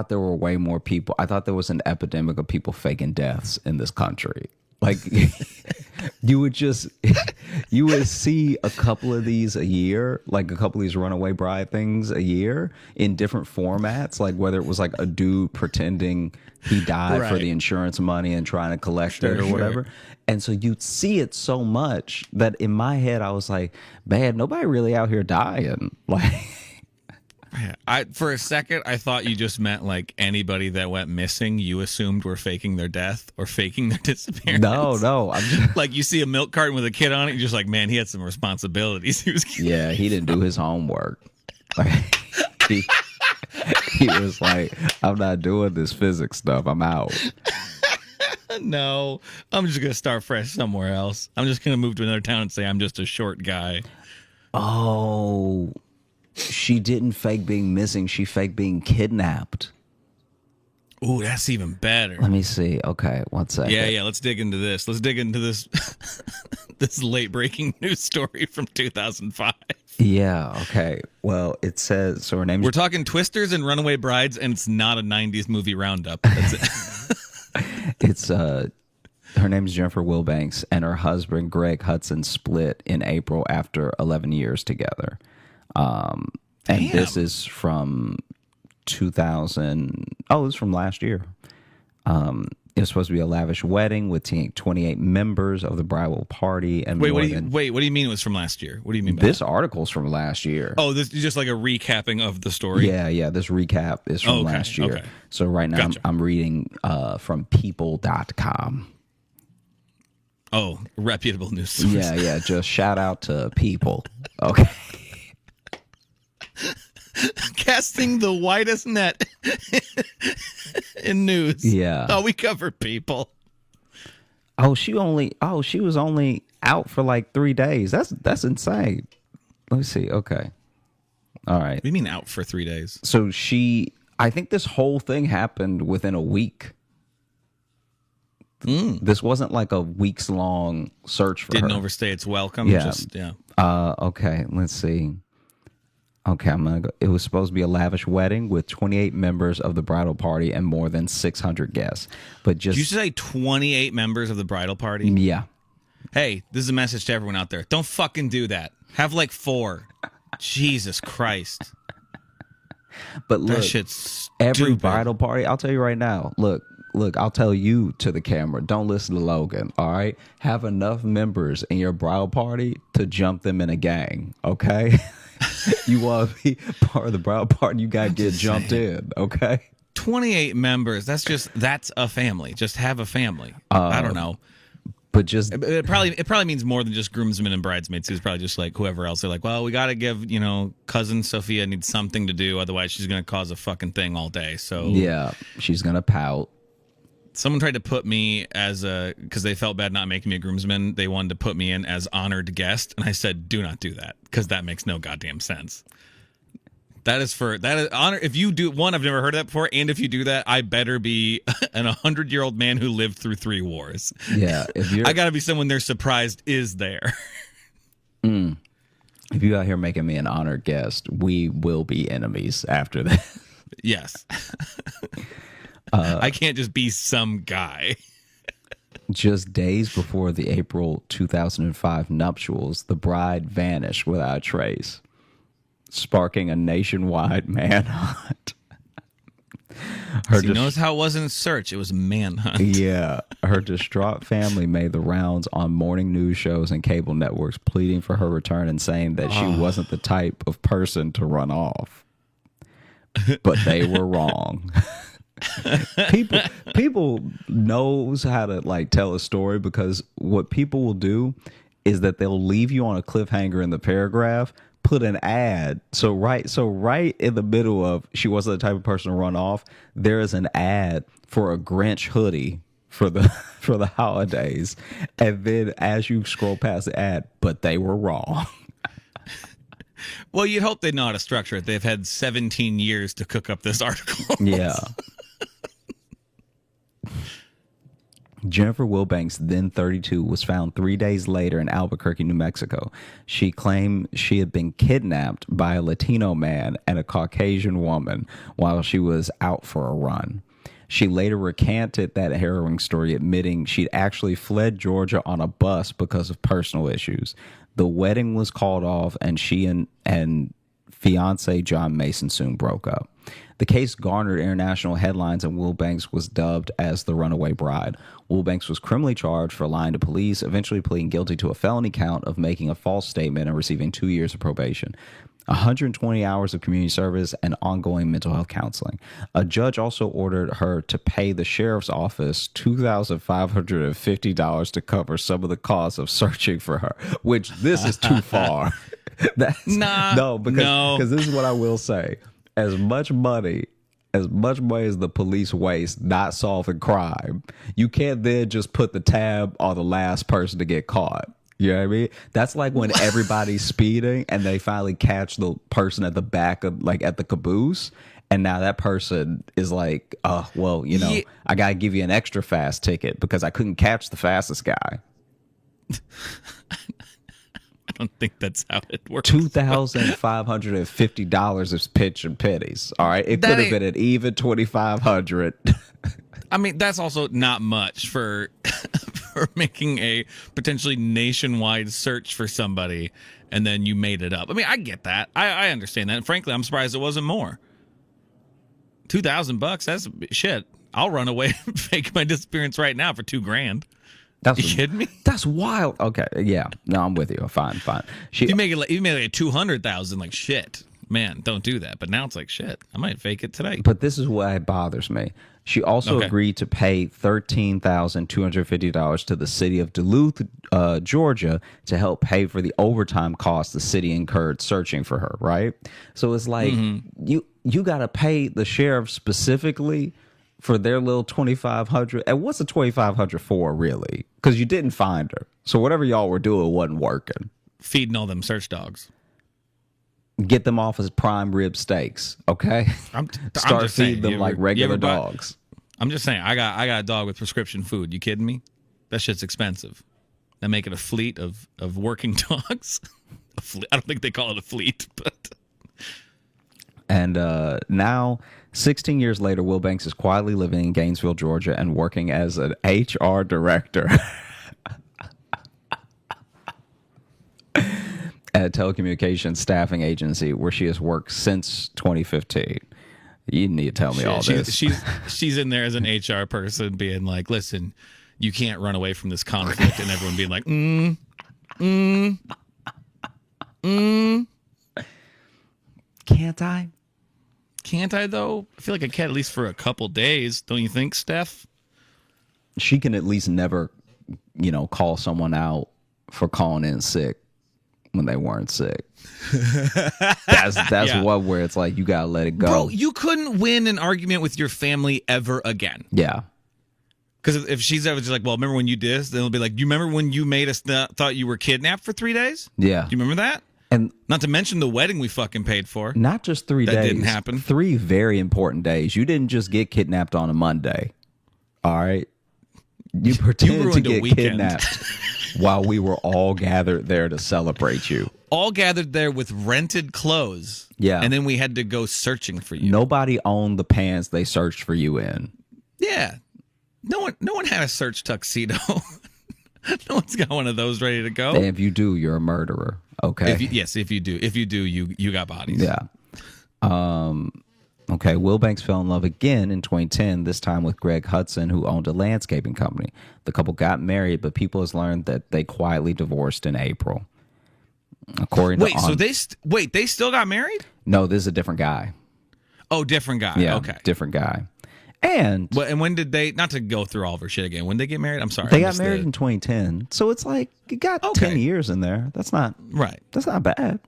there were way more people. I thought there was an epidemic of people faking deaths in this country. Like you would see a couple of these a year, like a couple of these Runaway Bride things a year in different formats, like whether it was like a dude pretending he died for the insurance money and trying to collect it or whatever. And so you'd see it so much that in my head I was like, man, nobody really out here dying. Like, For a second, I thought you just meant like anybody that went missing, you assumed were faking their death or faking their disappearance. no, I'm just... Like you see a milk carton with a kid on it, you're just like, man, he had some responsibilities. Yeah, he didn't do his homework. Like, he was like, I'm not doing this physics stuff. I'm out. No, I'm just going to start fresh somewhere else. I'm just going to move to another town and say I'm just a short guy. Oh, she didn't fake being missing. She faked being kidnapped. Ooh, that's even better. Let me see. Okay, one second. Yeah. Let's dig into this. Let's dig into this. This late breaking news story from 2005. Yeah. Okay. Well, it says so. Her name's We're talking Twisters and Runaway Brides, and it's not a 90s movie roundup. That's it. it's her name's Jennifer Wilbanks, and her husband Greg Hudson split in April after 11 years together. And Damn. this is from 2000. Oh, this is from last year. It was supposed to be a lavish wedding with 28 members of the bridal party. And Wait, what do you mean it was from last year? What do you mean by this that? article's from last year? Oh, this is just like a recapping of the story. Yeah. This recap is from last year. Okay. So right now Gotcha. I'm reading from people.com. Oh, reputable news source. Yeah. Just shout out to People. Okay. Casting the widest net in news. Yeah. Oh, we cover People. She was only out for like 3 days. That's insane. Let me see. Okay. All right. What do you mean out for 3 days? So I think this whole thing happened within a week. This wasn't like a weeks long search for Didn't her. overstay its welcome. Yeah. Yeah. Okay, let's see. Okay, I'm gonna go. It was supposed to be a lavish wedding with 28 members of the bridal party and more than 600 guests. But just Did you say 28 members of the bridal party? yeah, Hey, this is a message to everyone out there. Don't fucking do that. Have like 4. Jesus Christ. but look, That shit's every stupid. bridal party. I'll tell you right now. Look. I'll tell you to the camera. Don't listen to Logan. All right, have enough members in your bridal party to jump them in a gang. Okay, you want to be part of the bridal party, you gotta get jumped in. Okay. 28 members. That's a family. Just have a family. I don't know. But just It probably means more than just groomsmen and bridesmaids. It's probably just like whoever else. They're like, well, we got to give, cousin Sophia needs something to do. Otherwise, she's going to cause a fucking thing all day. So yeah, she's gonna pout. someone tried to put me because they felt bad not making me a groomsman. They wanted to put me in as honored guest. And I said, do not do that because that makes no goddamn sense. That is honor. If you do one, I've never heard of that before. And if you do that, I better be an 100-year-old man who lived through 3 wars. Yeah, if you're I got to be someone they're surprised is there. if you out here making me an honored guest, we will be enemies after that. Yes. I can't just be some guy. Just days before the April 2005 nuptials, the bride vanished without a trace, sparking a nationwide manhunt. Notice how it wasn't search, it was manhunt. Yeah, her distraught family made the rounds on morning news shows and cable networks, pleading for her return and saying that she wasn't the type of person to run off. But they were wrong. People knows how to like tell a story, because what people will do is that they'll leave you on a cliffhanger in the paragraph, put an ad. So right in the middle of she wasn't the type of person to run off, there is an ad for a Grinch hoodie for the holidays, and then as you scroll past the ad, but they were wrong. Well, you'd hope they know how to structure it. They've had 17 years to cook up this article. Yeah. Jennifer Wilbanks, then 32, was found 3 days later in Albuquerque, New Mexico. She claimed she had been kidnapped by a Latino man and a Caucasian woman while she was out for a run. She later recanted that harrowing story, admitting she'd actually fled Georgia on a bus because of personal issues. The wedding was called off, and she and fiance John Mason soon broke up. The case garnered international headlines, and Wilbanks was dubbed as the runaway bride. Wilbanks was criminally charged for lying to police, eventually pleading guilty to a felony count of making a false statement and receiving 2 years of probation, 120 hours of community service, and ongoing mental health counseling. A judge also ordered her to pay the sheriff's office $2,550 to cover some of the costs of searching for her, which this is too far. Because this is what I will say. As much money as the police waste not solving crime, you can't then just put the tab on the last person to get caught. You know what I mean? That's like when everybody's speeding and they finally catch the person at the back of, like, at the caboose, And now that person is like, oh, well, Yeah. I got to give you an extra fast ticket because I couldn't catch the fastest guy. I don't think that's how it works. $2,550 is pitch and pennies. All right. It That could have ain't- been an even 2,500. I mean, that's also not much for for making a potentially nationwide search for somebody, and then you made it up. I mean, I get that. I understand that. And frankly, I'm surprised it wasn't more. $2,000. That's shit. I'll run away and fake my disappearance right now for $2,000. That's You kidding me? That's wild. Okay. Yeah. No, I'm with you. Fine. You make it like you made it like 200,000. Like shit, man. Don't do that. But now it's like shit. I might fake it today. But this is why it bothers me. She also agreed to pay $13,250 to the city of Duluth, Georgia, to help pay for the overtime costs the city incurred searching for her. Right. So it's like you got to pay the sheriff specifically for their little 2,500. And what's the 2,500 for, really? Because you didn't find her. So whatever y'all were doing wasn't working. Feeding all them search dogs. Get them off as prime rib steaks, okay? I'm Start just saying, feeding them like regular dogs. I'm just saying, I got a dog with prescription food. You kidding me? That shit's expensive. They make it a fleet of working dogs. I don't think they call it a fleet, but And now, 16 years later, Will Banks is quietly living in Gainesville, Georgia, and working as an HR director at a telecommunications staffing agency where she has worked since 2015. You need to tell me all this. She's in there as an HR person, being like, "Listen, you can't run away from this conflict," and everyone being like, Can't I? Can't I though? I feel like I can at least for a couple days. Don't you think, Steph? She can at least never, call someone out for calling in sick when they weren't sick. That's Yeah. what where it's like you gotta let it go. Bro, you couldn't win an argument with your family ever again. Yeah. Because if she's ever just like, well, remember when you did this? Then it'll be like, you remember when you made us thought you were kidnapped for 3 days? Yeah. Do you remember that? And Not to mention the wedding we fucking paid for. not just 3 That days. didn't happen. 3 very important days. You didn't just get kidnapped on a Monday. All right. You pretended to ruined a get weekend. kidnapped while we were all gathered there to celebrate you. All gathered there with rented clothes. Yeah. And then we had to go searching for you. Nobody owned the pants they searched for you in. Yeah. No one had a search tuxedo. No one's got one of those ready to go. And if you do, you're a murderer. Okay. If you do, you got bodies. Yeah. Okay. Will Banks fell in love again in 2010, this time with Greg Hudson, who owned a landscaping company. The couple got married, but people has learned that they quietly divorced in April. According to they still got married? No, this is a different guy. Oh, different guy. Yeah. Okay. Different guy. And And when did they? Not to go through all of her shit again. When they get married? I'm sorry. they I got missed married it. in 2010. So it's like you got Okay. 10 years in there. That's not Right. bad.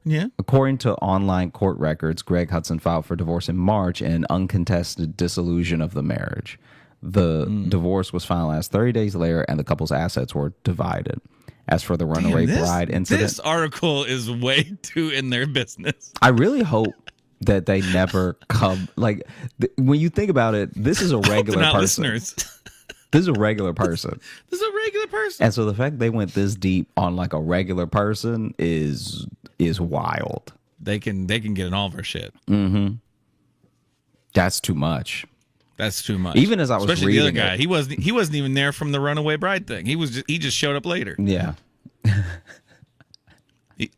Yeah. According to online court records, Greg Hudson filed for divorce in March in uncontested dissolution of the marriage. The divorce was finalized 30 days later, and the couple's assets were divided. As for the runaway bride incident, This article is way too in their business. I really hope that they never come. Like, when you think about it, this is a regular They're not person. listeners. This is a regular person. This is a regular person. And so the fact they went this deep on like a regular person is wild. They can get in all of our shit. That's too much. That's too much. Even as I was Especially the other reading guy, it. he wasn't even there from the runaway bride thing. He just showed up later. Yeah.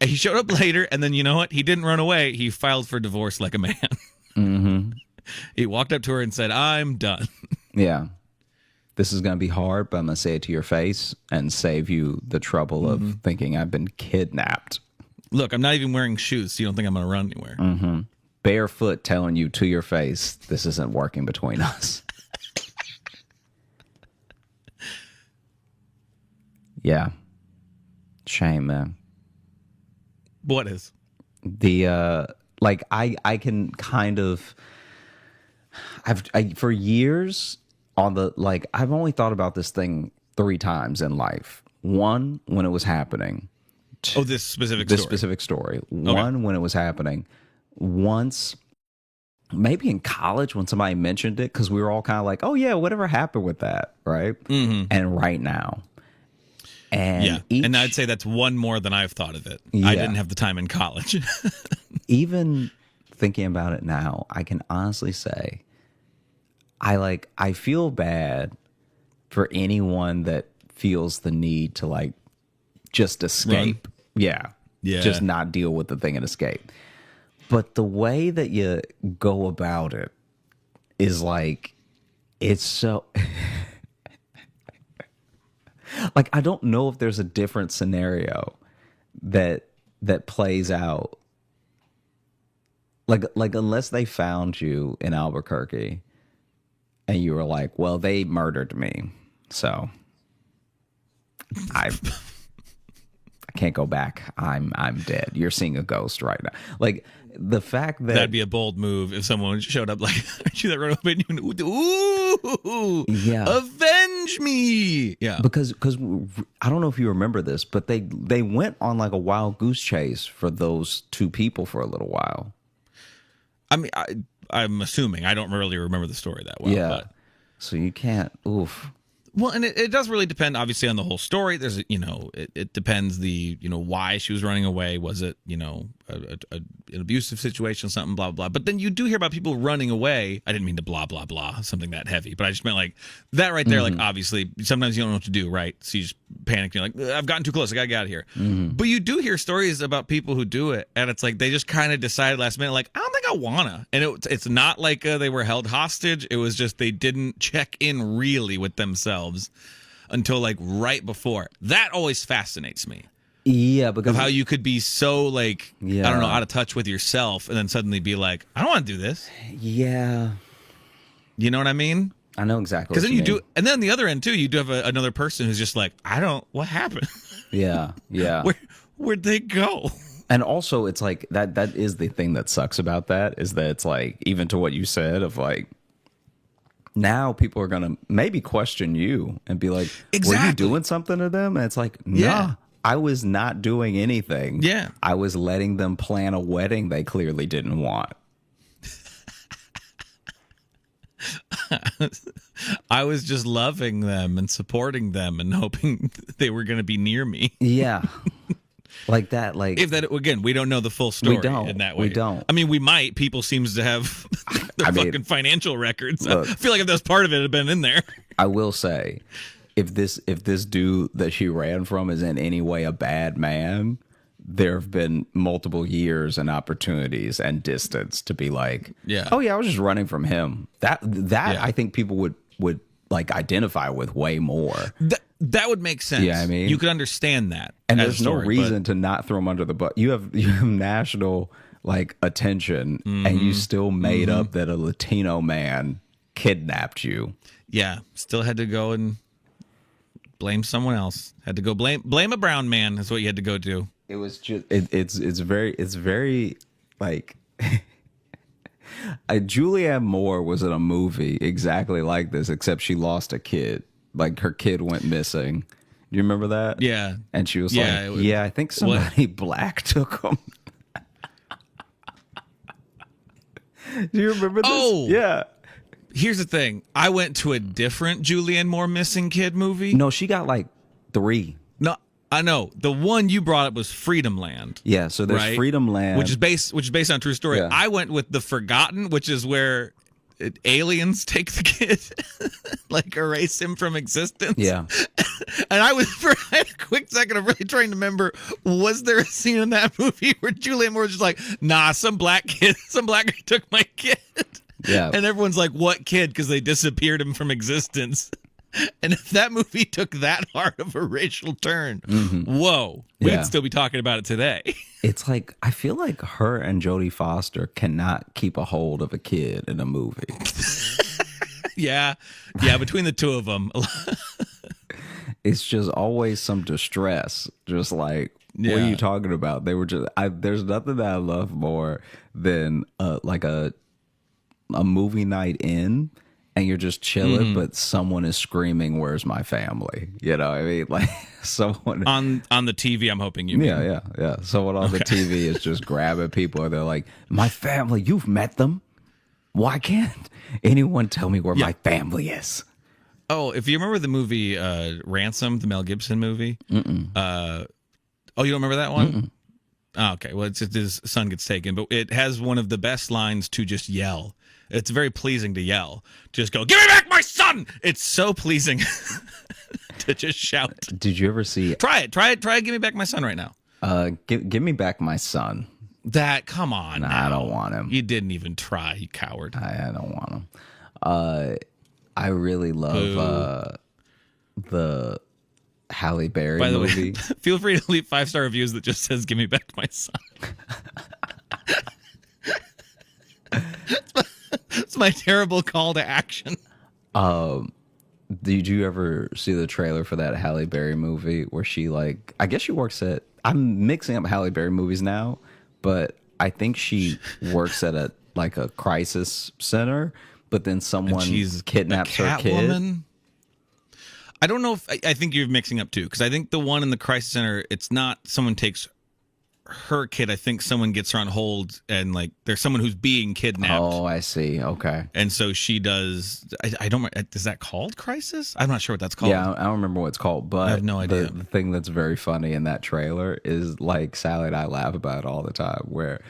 He showed up later, and then you know what? He didn't run away. He filed for divorce like a man. Mm-hmm. He walked up to her and said, "I'm done." Yeah. This is going to be hard, but I'm going to say it to your face and save you the trouble of thinking I've been kidnapped. Look, I'm not even wearing shoes, so you don't think I'm going to run anywhere. Barefoot telling you to your face, this isn't working between us. Yeah. Shame, man. What is? The I can kind of for years on the I've only thought about this thing 3 times in life. One, when it was happening. Oh, this specific This story. specific story. One, when it was happening. Once maybe in college when somebody mentioned it, because we were all kind of like, oh yeah, whatever happened with that, right? And right now. And and I'd say that's one more than I've thought of it. I didn't have the time in college. Even thinking about it now, I can honestly say I feel bad for anyone that feels the need to like just escape. Yeah. Just not deal with the thing and escape. But the way that you go about it is like, it's so like, I don't know if there's a different scenario that plays out. Like unless they found you in Albuquerque and you were like, well, they murdered me, so I can't go back. I'm dead. You're seeing a ghost right now. Like the fact that that'd be a bold move if someone showed up like, aren't you that right up and you, ooh, avenge me. Yeah. Because I don't know if you remember this, but they went on like a wild goose chase for those two people for a little while. I mean, I'm assuming. I don't really remember the story that well. Yeah. But. So you can't, oof. Well, and it does really depend, obviously, on the whole story. There's, it depends why she was running away. Was it, an abusive situation, something, blah, blah. But then you do hear about people running away. I didn't mean to blah, blah, blah, something that heavy. But I just meant like that right there. Like, obviously, sometimes you don't know what to do, right? So you just panic. You're like, I've gotten too close. I got to get out of here. But you do hear stories about people who do it. And it's like they just kind of decided last minute, like, I don't think I want to. And it's not like they were held hostage. It was just they didn't check in really with themselves until like right before. That always fascinates me. Yeah, because of how you could be so like I don't know, out of touch with yourself and then suddenly be like, I don't want to do this. Yeah. You know what I mean? I know exactly. Because then you do, and then on the other end too, you do have another person who's just like, what happened? Yeah. Where'd they go? And also it's like that is the thing that sucks about that, is that it's like, even to what you said of like, now people are going to maybe question you and be like, were you doing something to them? And it's like, nah, I was not doing anything. Yeah. I was letting them plan a wedding they clearly didn't want. I was just loving them and supporting them and hoping they were going to be near me. Yeah. Like that, like if that again, we don't know the full story. We don't. In that way. We don't. I mean, we might. People seems to have their fucking financial records. Look, I feel like if that was part of it, it'd been in there. I will say, if this dude that she ran from is in any way a bad man, there have been multiple years and opportunities and distance to be like, oh yeah, I was just running from him. That I think people would like identify with way more. That would make sense. Yeah, I mean, you could understand that, and there's no reason to not throw him under the bus. You have national like attention, and you still made up that a Latino man kidnapped you. Yeah, still had to go and blame someone else. Had to go blame a brown man. Is what you had to go do. It was just it's very like. Julianne Moore was in a movie exactly like this, except she lost a kid. Like her kid went missing. Do you remember that? Yeah. And she was like, I think somebody black took him. Do you remember this? Oh. Yeah. Here's the thing. I went to a different Julianne Moore missing kid movie. No, she got like 3. No, I know. The one you brought up was Freedom Land. Yeah, so there's Freedom Land, which is based on a true story. Yeah. I went with The Forgotten, which is where aliens take the kid, like erase him from existence. Yeah. And I had a quick second of really trying to remember, was there a scene in that movie where Julianne Moore was just like, nah, some black guy took my kid. Yeah. And everyone's like, what kid? Because they disappeared him from existence. And if that movie took that hard of a racial turn, whoa, we'd still be talking about it today. It's like, I feel like her and Jodie Foster cannot keep a hold of a kid in a movie. Yeah, between the two of them. It's just always some distress. Just like, what are you talking about? They were just, there's nothing that I love more than like a movie night in, and you're just chilling, but someone is screaming, "Where's my family?" You know what I mean? Like someone on the TV. I'm hoping you mean. Yeah. Someone on the TV is just grabbing people, and they're like, "My family, you've met them." Why can't anyone tell me where my family is? Oh, if you remember the movie Ransom, the Mel Gibson movie. Oh, you don't remember that one? Oh, okay. Well, it's his son gets taken, but it has one of the best lines to just yell. It's very pleasing to yell. Just go, give me back my son! It's so pleasing to just shout. Did you ever see... Try it. Give me back my son right now. Give me back my son. Come on. Nah, now. I don't want him. You didn't even try, you coward. I don't want him. I really love the Halle Berry By the movie. way, feel free to leave 5-star reviews that just says, give me back my son. It's my terrible call to action. Did you ever see the trailer for that Halle Berry movie where she I guess she works at, I'm mixing up Halle Berry movies now, but I think she works at a crisis center, but then someone kidnaps her kid. Woman? I don't know if I think you're mixing up too, because I think the one in the crisis center, it's not someone takes her kid. I think someone gets her on hold, and there's someone who's being kidnapped. Oh, I see. Okay. And so she does. I don't. Is that called Crisis? I'm not sure what that's called. Yeah, I don't remember what it's called, but I have no idea. The thing that's very funny in that trailer is Sally and I laugh about it all the time, where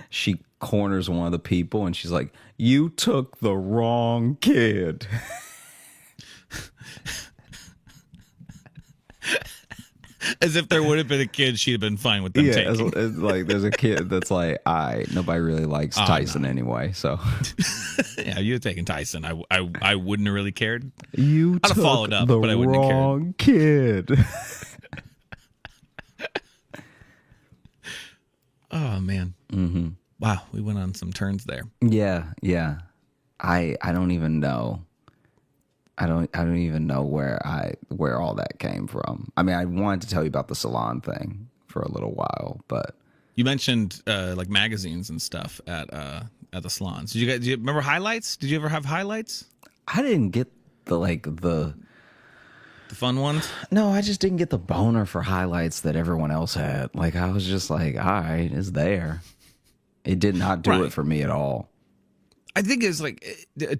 she corners one of the people and she's like, "You took the wrong kid." As if there would have been a kid, she'd have been fine with them taking. It's there's a kid that's nobody really likes Tyson anyway, so. Yeah, you had taken Tyson. I wouldn't have really cared. You I'd have followed up, but I wouldn't have cared. Wrong kid. Oh man. Mm-hmm. Wow, we went on some turns there. Yeah. I don't even know. I don't even know where all that came from. I mean, I wanted to tell you about the salon thing for a little while, but you mentioned magazines and stuff at the salons. Do you remember highlights? Did you ever have highlights? I didn't get the fun ones. No, I just didn't get the boner for highlights that everyone else had. I was just all right, it's there. It did not do it for me at all. I think it's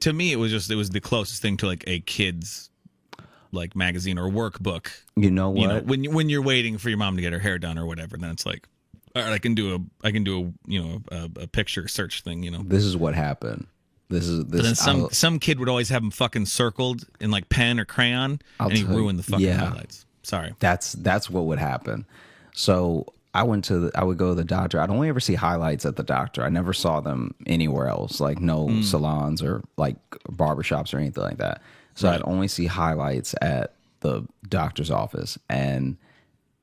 to me it was the closest thing to a kid's magazine or workbook. You know what? When you're waiting for your mom to get her hair done or whatever, then it's all right, I can do a picture search thing. This is what happened. This. But then some kid would always have them fucking circled in pen or crayon, and he ruined the fucking highlights. Sorry. That's what would happen. So I would go to the doctor. I'd only ever see highlights at the doctor. I never saw them anywhere else, no salons or barbershops or anything like that. So I'd only see highlights at the doctor's office. And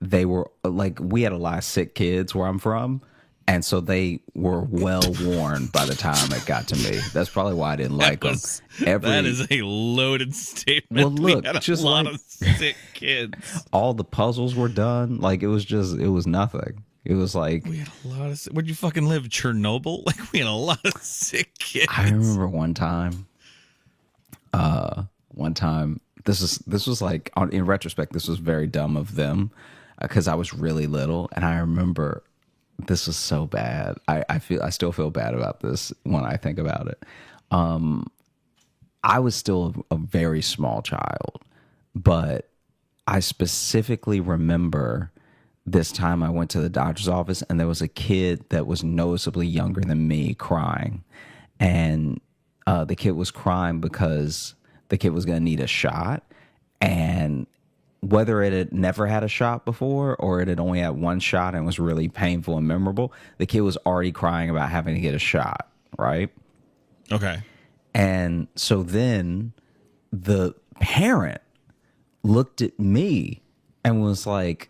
they were we had a lot of sick kids where I'm from. And so they were well worn by the time it got to me. That's probably why I didn't like them. That is a loaded statement. Well, look, we had just a lot of sick kids. All the puzzles were done. It was nothing. It was we had a lot of. Where'd you fucking live? Chernobyl? We had a lot of sick kids. I remember one time. This was in retrospect, this was very dumb of them because I was really little, and I remember. This was so bad. I still feel bad about this when I think about it. I was still a very small child, but I specifically remember this time I went to the doctor's office and there was a kid that was noticeably younger than me crying. And the kid was crying because the kid was going to need a shot. And whether it had never had a shot before or it had only had one shot and was really painful and memorable, the kid was already crying about having to get a shot, right? Okay. And so then the parent looked at me and was like,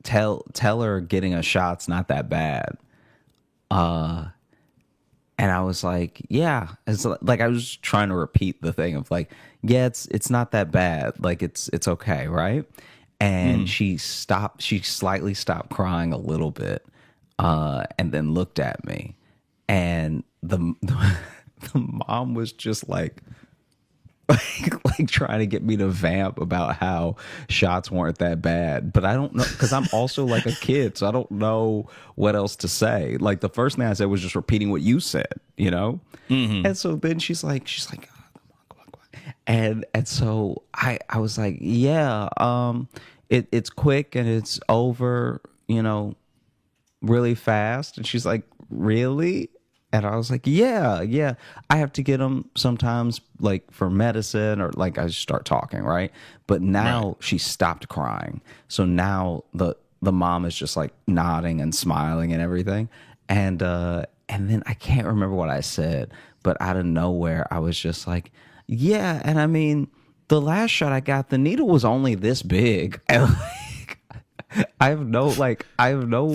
tell her getting a shot's not that bad. And I was like, yeah. It's I was trying to repeat the thing of yeah, it's not that bad. It's okay, right? And she slightly stopped crying a little bit, and then looked at me. And the mom was just like trying to get me to vamp about how shots weren't that bad. But I don't know, because I'm also like a kid, so I don't know what else to say. Like the first thing I said was just repeating what you said, you know? And so then she's like, oh, come on. And so I was like, yeah, it's quick and it's over, you know, really fast. And she's like, really? And I was like, yeah, I have to get them sometimes, like for medicine, or like I just start talking, right? But now she stopped crying. So now the mom is just like nodding and smiling and everything. And then I can't remember what I said, but out of nowhere I was just like, yeah, and I mean, the last shot I got, the needle was only this big. And like, I have no. For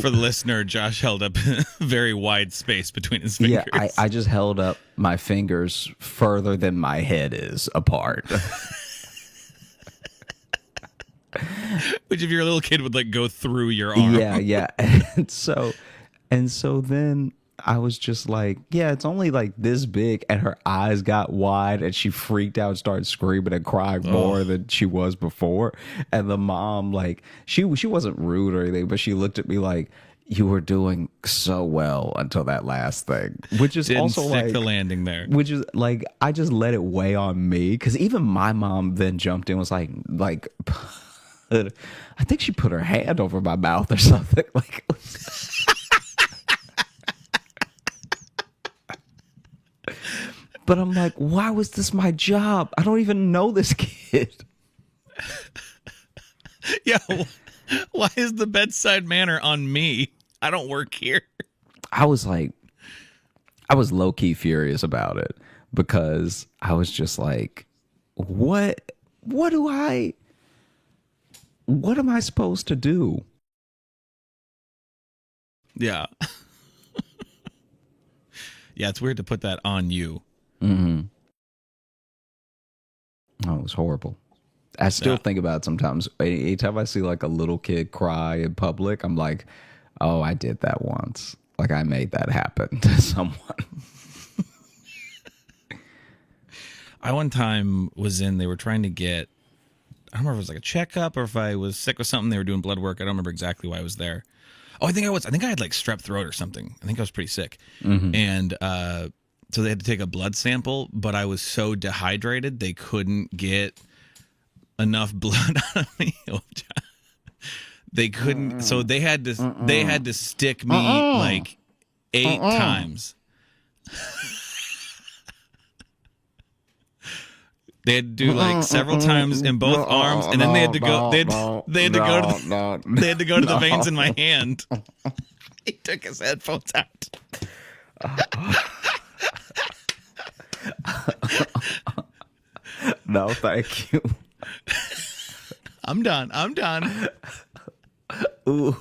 the listener, Josh held up a very wide space between his fingers. Yeah, I just held up my fingers further than my head is apart. Which if you're a little kid would like go through your arm. Yeah. And so then I was just like, yeah, it's only like this big, and her eyes got wide and she freaked out and started screaming and crying more than she was before. And the mom, like, she wasn't rude or anything, but she looked at me like, you were doing so well until that last thing, which is Didn't also stick like the landing there. which is like, I just let it weigh on me, because even my mom then jumped in, was like I think she put her hand over my mouth or something. Like, but I'm like, why was this my job? I don't even know this kid. Yeah, why is the bedside manner on me? I don't work here. I was low key furious about it, because I was just like, what am I supposed to do? Yeah. Yeah, it's weird to put that on you. Oh, it was horrible. I still think about it sometimes. Anytime I see like a little kid cry in public, I'm like, oh, I did that once. Like I made that happen to someone. I one time they were trying to get, I don't remember if it was like a checkup or if I was sick with something. They were doing blood work. I don't remember exactly why I was there. Oh, I think I had like strep throat or something. I think I was pretty sick. And so they had to take a blood sample, but I was so dehydrated they couldn't get enough blood out of me. They couldn't, so they had to stick me like 8 times. They had to do like several times in both arms, and then they had to go. They had to go to the veins in my hand. He took his headphones out. No, thank you. I'm done. Ooh.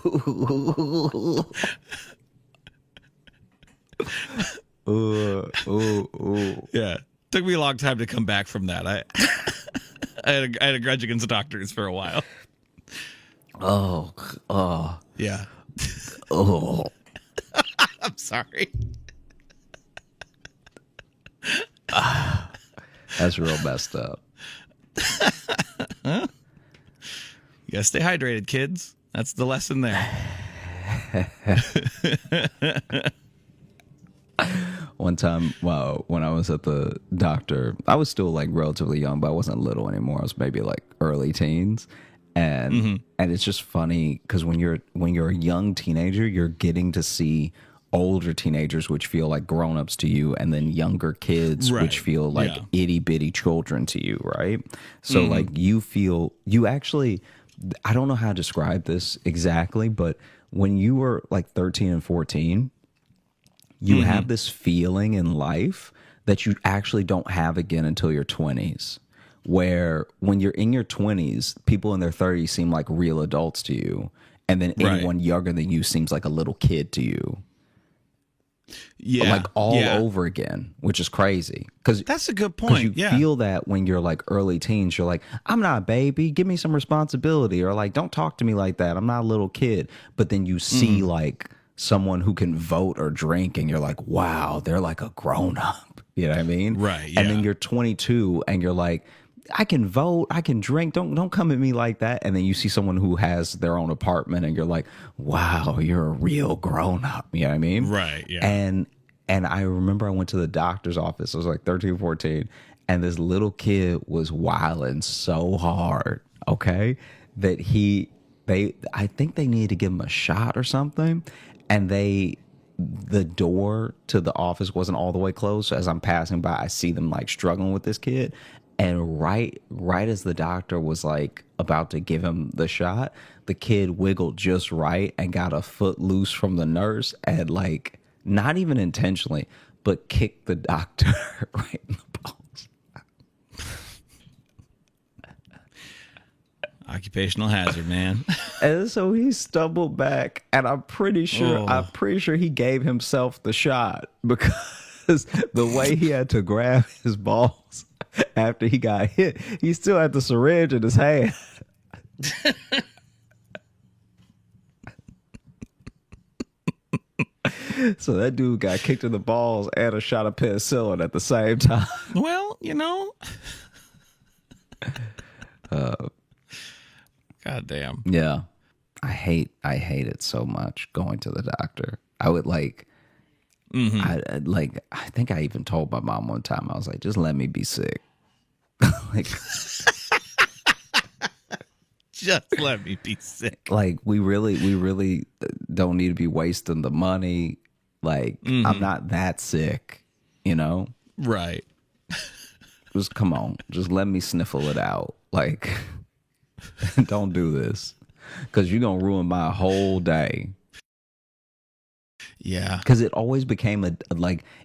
Ooh. Yeah, took me a long time to come back from that. I had a grudge against doctors for a while. Oh. Yeah. Oh. I'm sorry. That's real messed up. You gotta stay hydrated, kids. That's the lesson there. One time, when I was at the doctor, I was still like relatively young, but I wasn't little anymore. I was maybe like early teens. And it's just funny because when you're a young teenager, you're getting to see older teenagers which feel like grown-ups to you, and then younger kids which feel like itty-bitty children to you, right? So like you actually, I don't know how to describe this exactly, but when you were like 13 and 14, you have this feeling in life that you actually don't have again until your 20s, where when you're in your 20s, people in their 30s seem like real adults to you, and then anyone younger than you seems like a little kid to you. Yeah, like all over again, which is crazy. Because that's a good point. You feel that when you're like early teens, you're like, I'm not a baby, give me some responsibility, or like, don't talk to me like that, I'm not a little kid. But then you see like someone who can vote or drink, and you're like, wow, they're like a grown up. You know what I mean? Right, And then yeah. you're 22 and you're like, I can vote, I can drink. Don't come at me like that. And then you see someone who has their own apartment and you're like, wow, you're a real grown up. You know what I mean? Right, yeah. And I remember I went to the doctor's office. I was like 13, 14, and this little kid was wilding so hard, okay, that I think they needed to give him a shot or something, and the door to the office wasn't all the way closed. So as I'm passing by, I see them like struggling with this kid. And right as the doctor was like about to give him the shot, the kid wiggled just right and got a foot loose from the nurse and like not even intentionally, but kicked the doctor right in the balls. Occupational hazard, man. And so he stumbled back, and I'm pretty sure he gave himself the shot because the way he had to grab his balls after he got hit, he still had the syringe in his hand. So that dude got kicked in the balls and a shot of penicillin at the same time. Well, you know. God damn. Yeah. I hate it so much going to the doctor. I would like I think I even told my mom one time, I was like, just let me be sick. Like Just let me be sick. like we really don't need to be wasting the money. Like I'm not that sick, you know? Right. Just come on. Just let me sniffle it out. Like don't do this. Cause you're gonna ruin my whole day. Yeah. Because it always became it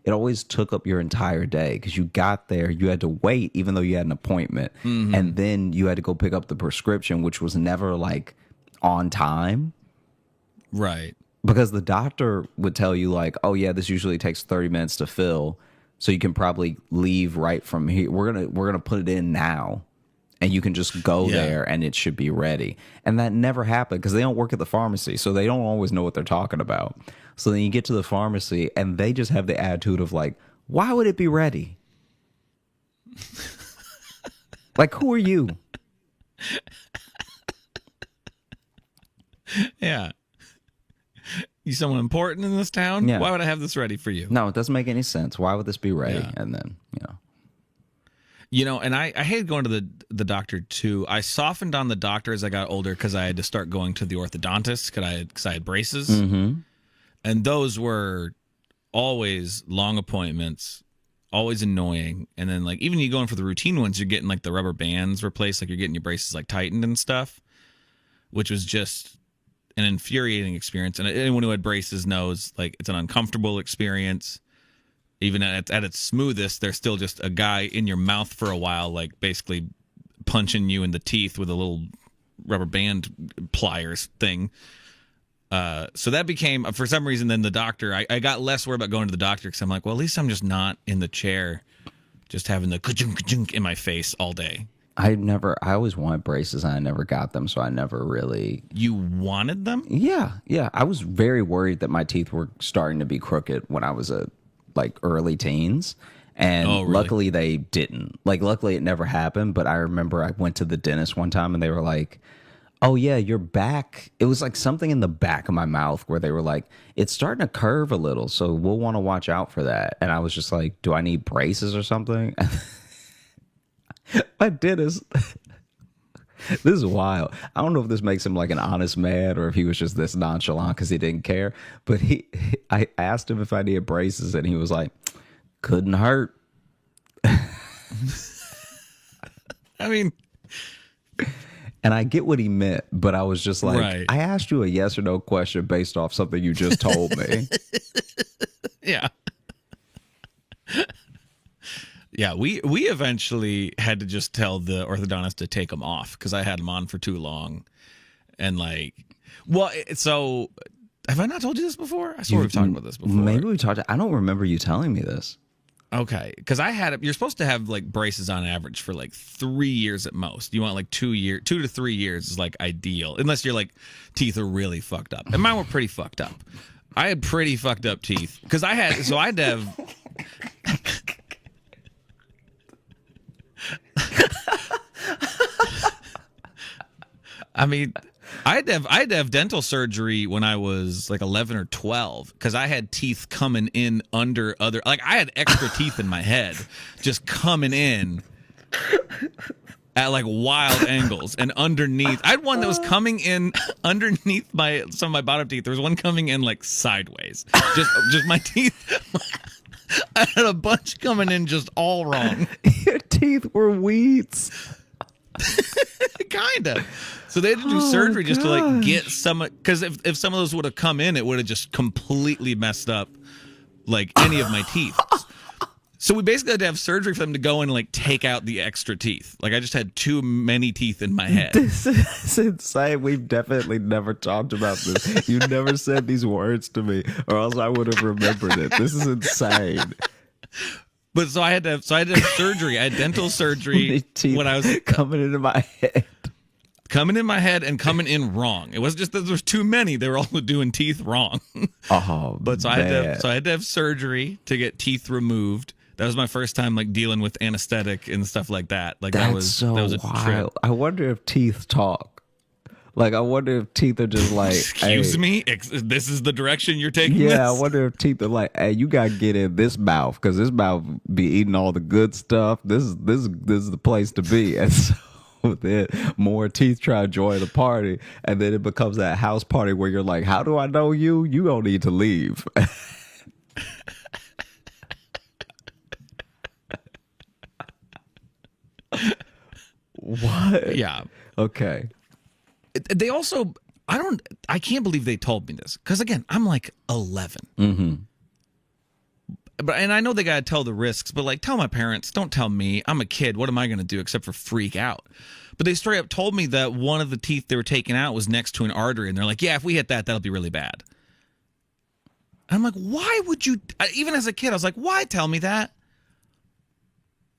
always took up your entire day. Because you got there, you had to wait, even though you had an appointment, and then you had to go pick up the prescription, which was never like on time. Right. Because the doctor would tell you like, oh yeah, this usually takes 30 minutes to fill, so you can probably leave right from here. We're gonna put it in now, and you can just go there, and it should be ready. And that never happened because they don't work at the pharmacy, so they don't always know what they're talking about. So then you get to the pharmacy, and they just have the attitude of like, why would it be ready? Like, who are you? Yeah. You someone important in this town? Yeah. Why would I have this ready for you? No, it doesn't make any sense. Why would this be ready? Yeah. And then, And I hated going to the doctor too. I softened on the doctor as I got older because I had to start going to the orthodontist because I had braces. Mm-hmm. And those were always long appointments, always annoying. And then like even you going for the routine ones, you're getting like the rubber bands replaced, like you're getting your braces like tightened and stuff, which was just an infuriating experience. And anyone who had braces knows like it's an uncomfortable experience. Even at its smoothest, there's still just a guy in your mouth for a while, like basically punching you in the teeth with a little rubber band pliers thing. So that became, for some reason, then the doctor, I got less worried about going to the doctor because I'm like, well, at least I'm just not in the chair, just having the ka-chunk, ka-chunk in my face all day. I always wanted braces and I never got them, so I never really. You wanted them? Yeah. I was very worried that my teeth were starting to be crooked when I was early teens. And Oh, really? luckily they didn't. Like, luckily it never happened. But I remember I went to the dentist one time and they were like, oh, yeah, your back. It was like something in the back of my mouth where they were like, it's starting to curve a little. So we'll want to watch out for that. And I was just like, do I need braces or something? My dentist. This is wild. I don't know if this makes him like an honest man or if he was just this nonchalant because he didn't care. But I asked him if I needed braces, and he was like, "Couldn't hurt." I mean, and I get what he meant, but I was just like, Right. I asked you a yes or no question based off something you just told me. yeah. Yeah, we eventually had to just tell the orthodontist to take them off because I had them on for too long. And so have I not told you this before? I swear we've talked about this before. Maybe we talked. I don't remember you telling me this. Okay, because you're supposed to have like braces on average for like 3 years at most. You want like 2 to 3 years is like ideal, unless your like teeth are really fucked up. And mine were pretty fucked up. I had pretty fucked up teeth because I had to have. I mean, I had to have dental surgery when I was like 11 or 12 because I had teeth coming in under other. Like I had extra teeth in my head, just coming in at like wild angles and underneath. I had one that was coming in underneath some of my bottom teeth. There was one coming in like sideways. Just my teeth. I had a bunch coming in just all wrong. Your teeth were weeds. Kinda. So they had to do surgery just to like get some, because if some of those would have come in, it would have just completely messed up like any of my teeth. So we basically had to have surgery for them to go in and like take out the extra teeth. Like I just had too many teeth in my head. This is insane. We've definitely never talked about this. You never said these words to me, or else I would have remembered it. This is insane. But so I had to have surgery. I had dental surgery when I was coming into my head. Coming in my head and coming in wrong. It wasn't just that there was too many. They were all doing teeth wrong. Oh, but so I had to have surgery to get teeth removed. That was my first time like dealing with anesthetic and stuff like that. Like that was a wild. trip. I wonder if teeth talk. Like I wonder if teeth are just like, excuse me, this is the direction you're taking. Yeah, this? I wonder if teeth are like, hey, you gotta get in this mouth because this mouth be eating all the good stuff. This is the place to be. And so then more teeth try to join the party, and then it becomes that house party where you're like, how do I know you? You don't need to leave. What? Yeah. Okay. They also, I can't believe they told me this because again, I'm like 11. Mm-hmm. And I know they got to tell the risks, but like tell my parents, don't tell me. I'm a kid. What am I going to do except for freak out? But they straight up told me that one of the teeth they were taking out was next to an artery. And they're like, yeah, if we hit that, that'll be really bad. And I'm like, why would you, even as a kid, I was like, why tell me that?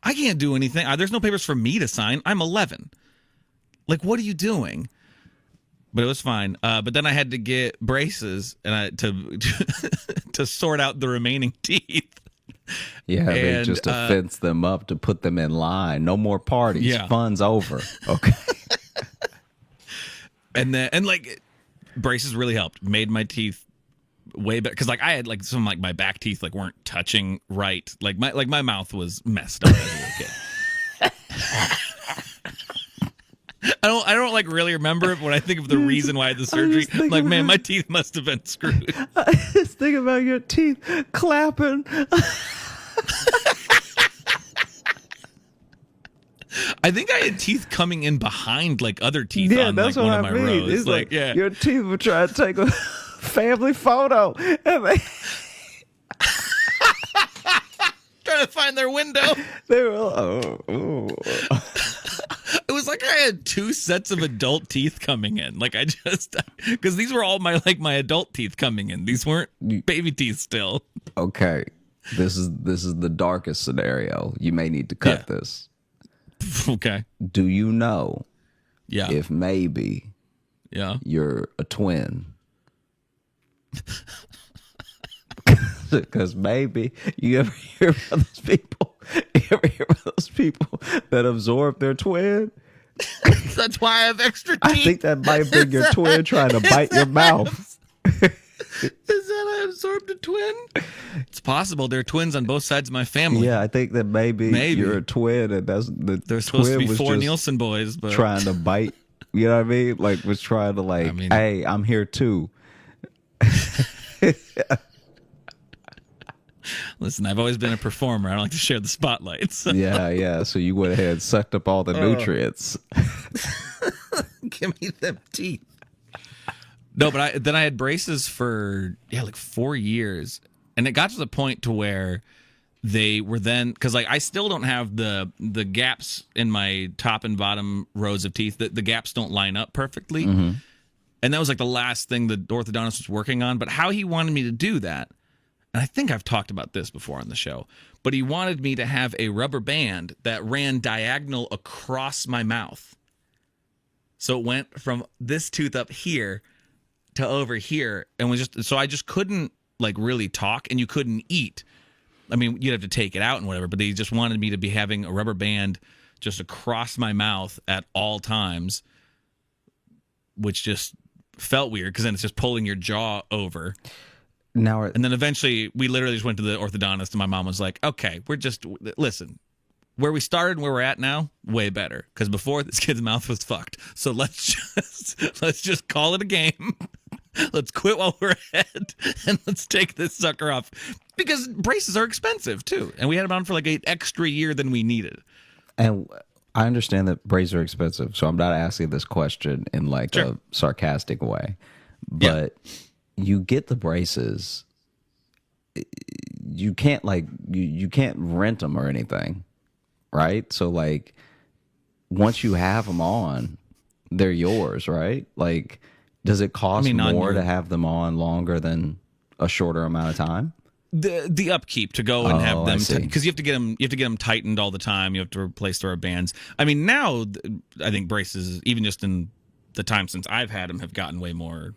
I can't do anything. There's no papers for me to sign. I'm 11. Like, what are you doing? But it was fine. But then I had to get braces and to sort out the remaining teeth. Yeah, they just to fence them up, to put them in line. No more parties. Yeah. Fun's over. Okay. and like braces really helped. Made my teeth way better because like I had like some like my back teeth like weren't touching right. Like my mouth was messed up as a little kid. I don't like really remember it when I think of the reason why I had the surgery. I'm like, man, my teeth must have been screwed. I just think about your teeth clapping. I think I had teeth coming in behind like other teeth on that's like what one I of my mean. rows. It's Like, yeah. Your teeth were trying to take a family photo. And Trying to find their window. they were oh. It was like I had two sets of adult teeth coming in. Like I just, because these were all my adult teeth coming in. These weren't baby teeth still. Okay. This is the darkest scenario. You may need to cut this. Okay. Do you know Yeah. if maybe you're a twin? Because maybe you ever hear about those people? You ever hear about those people that absorb their twin? That's why I have extra teeth. I think that might be your twin trying to bite your mouth. Is that I absorbed a twin? It's possible. There are twins on both sides of my family. Yeah, I think that maybe you're a twin, and that's the There's supposed to twin be was 4 just Nielsen boys, but trying to bite. You know what I mean? Like was trying to hey, I'm here too. Listen, I've always been a performer. I don't like to share the spotlight. So. Yeah. So you went ahead and sucked up all the nutrients. Give me them teeth. No, but then I had braces for like 4 years, and it got to the point to where they were then because like I still don't have the gaps in my top and bottom rows of teeth. The gaps don't line up perfectly, and that was like the last thing the orthodontist was working on. But how he wanted me to do that, and I think I've talked about this before on the show, but he wanted me to have a rubber band that ran diagonal across my mouth, so it went from this tooth up here to over here, and was just so I just couldn't like really talk, and you couldn't eat. I mean, you'd have to take it out and whatever, but they just wanted me to be having a rubber band just across my mouth at all times. which just felt weird because then it's just pulling your jaw over. Now, And then eventually we literally just went to the orthodontist and my mom was like, okay, listen, where we started and where we're at now, way better. Because before, this kid's mouth was fucked. So let's just call it a game. Let's quit while we're ahead and let's take this sucker off. Because braces are expensive too. And we had them on for like an extra year than we needed. and I understand that braces are expensive, so I'm not asking this question in like a sarcastic way. But you get the braces, you can't you can't rent them or anything, right? So like once you have them on, they're yours, right? Like, does it cost more to have them on longer than a shorter amount of time? The upkeep to go and have them, because you have to get them tightened all the time. You have to replace the rubber bands. I mean, now I think braces, even just in the time since I've had them, have gotten way more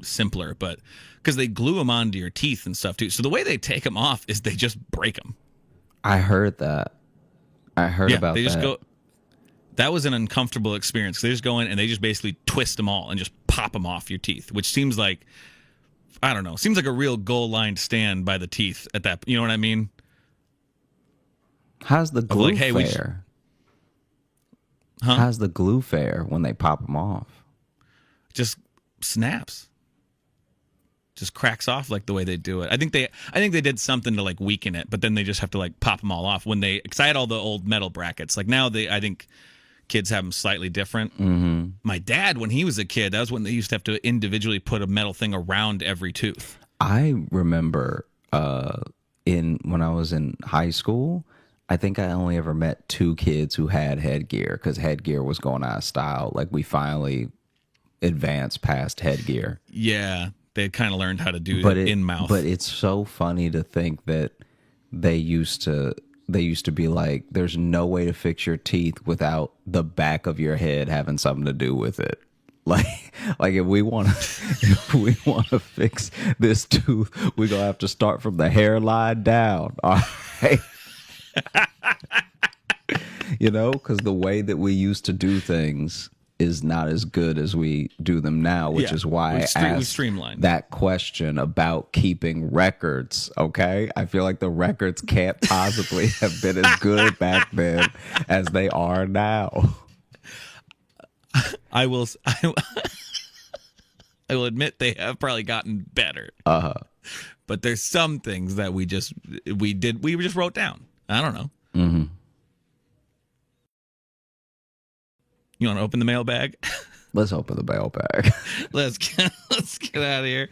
simpler. But because they glue them onto your teeth and stuff too. So the way they take them off is they just break them. I heard that. I heard about they just that. go. That was an uncomfortable experience. They just go in and they just basically twist them all and just pop them off your teeth, which seems like, I don't know, seems like a real goal line stand by the teeth at that. You know what I mean? How's the glue like, hey, fare? How's the glue fare when they pop them off? Just snaps. Just cracks off like the way they do it. I think they did something to like weaken it, but then they just have to like pop them all off because I had all the old metal brackets. Like now I think kids have them slightly different. Mm-hmm. My dad, when he was a kid, that was when they used to have to individually put a metal thing around every tooth. I remember when I was in high school, I think I only ever met 2 kids who had headgear because headgear was going out of style. Like we finally advanced past headgear. Yeah, they had kind of learned how to do it in mouth. But it's so funny to think that they used to be like, there's no way to fix your teeth without the back of your head having something to do with it. Like if we want to fix this tooth, we're gonna have to start from the hairline down. All right. Because the way that we used to do things is not as good as we do them now, which is why I asked that question about keeping records. Okay, I feel like the records can't possibly have been as good back then as they are now. I will admit they have probably gotten better. But there's some things that we just wrote down. I don't know. Mm-hmm. You want to open the mailbag? Let's open the mailbag. Let's get out of here.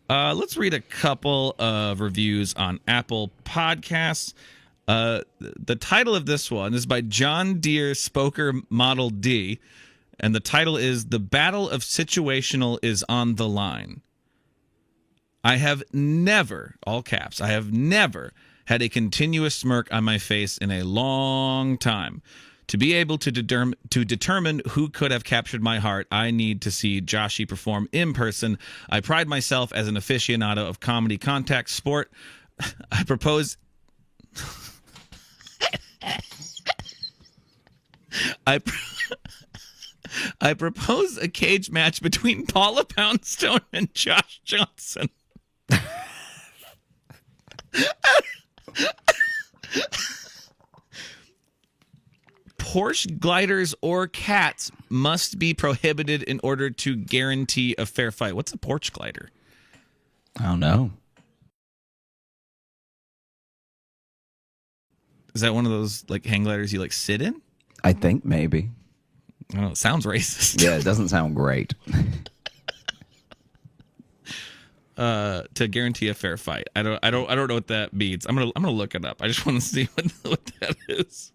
Let's read a couple of reviews on Apple Podcasts. The title of this one is by John Deere Spoker Model D, and the title is "The Battle of Situational is on the Line." I have never, all caps, I have never had a continuous smirk on my face in a long time. To be able to determine who could have captured my heart, I need to see Joshy perform in person. I pride myself as an aficionado of comedy contact sport. I propose... I propose a cage match between Paula Poundstone and Josh Johnson. Porsche gliders or cats must be prohibited in order to guarantee a fair fight. What's a Porsche glider? I don't know. Is that one of those like hang gliders you like sit in? I think maybe. I don't know. It sounds racist. Yeah, it doesn't sound great. To guarantee a fair fight. I don't know what that means. I'm gonna look it up. I just want to see what that is.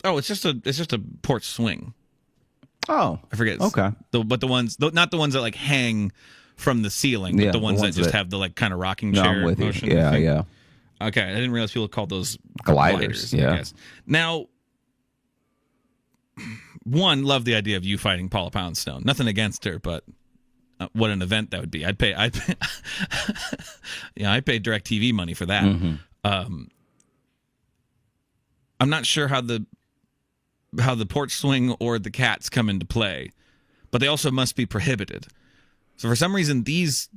Oh, it's just a porch swing. Oh, I forget. Okay, but the ones, not the ones that like hang from the ceiling, but the ones that just have the like kind of rocking chair I'm with motion. You. Yeah, thing. yeah. Okay, I didn't realize people called those gliders. Yeah. I guess. Now, one, love the idea of you fighting Paula Poundstone. Nothing against her, but what an event that would be. I'd pay DirecTV money for that. Mm-hmm. I'm not sure how the porch swing or the cats come into play, but they also must be prohibited. So for some reason, these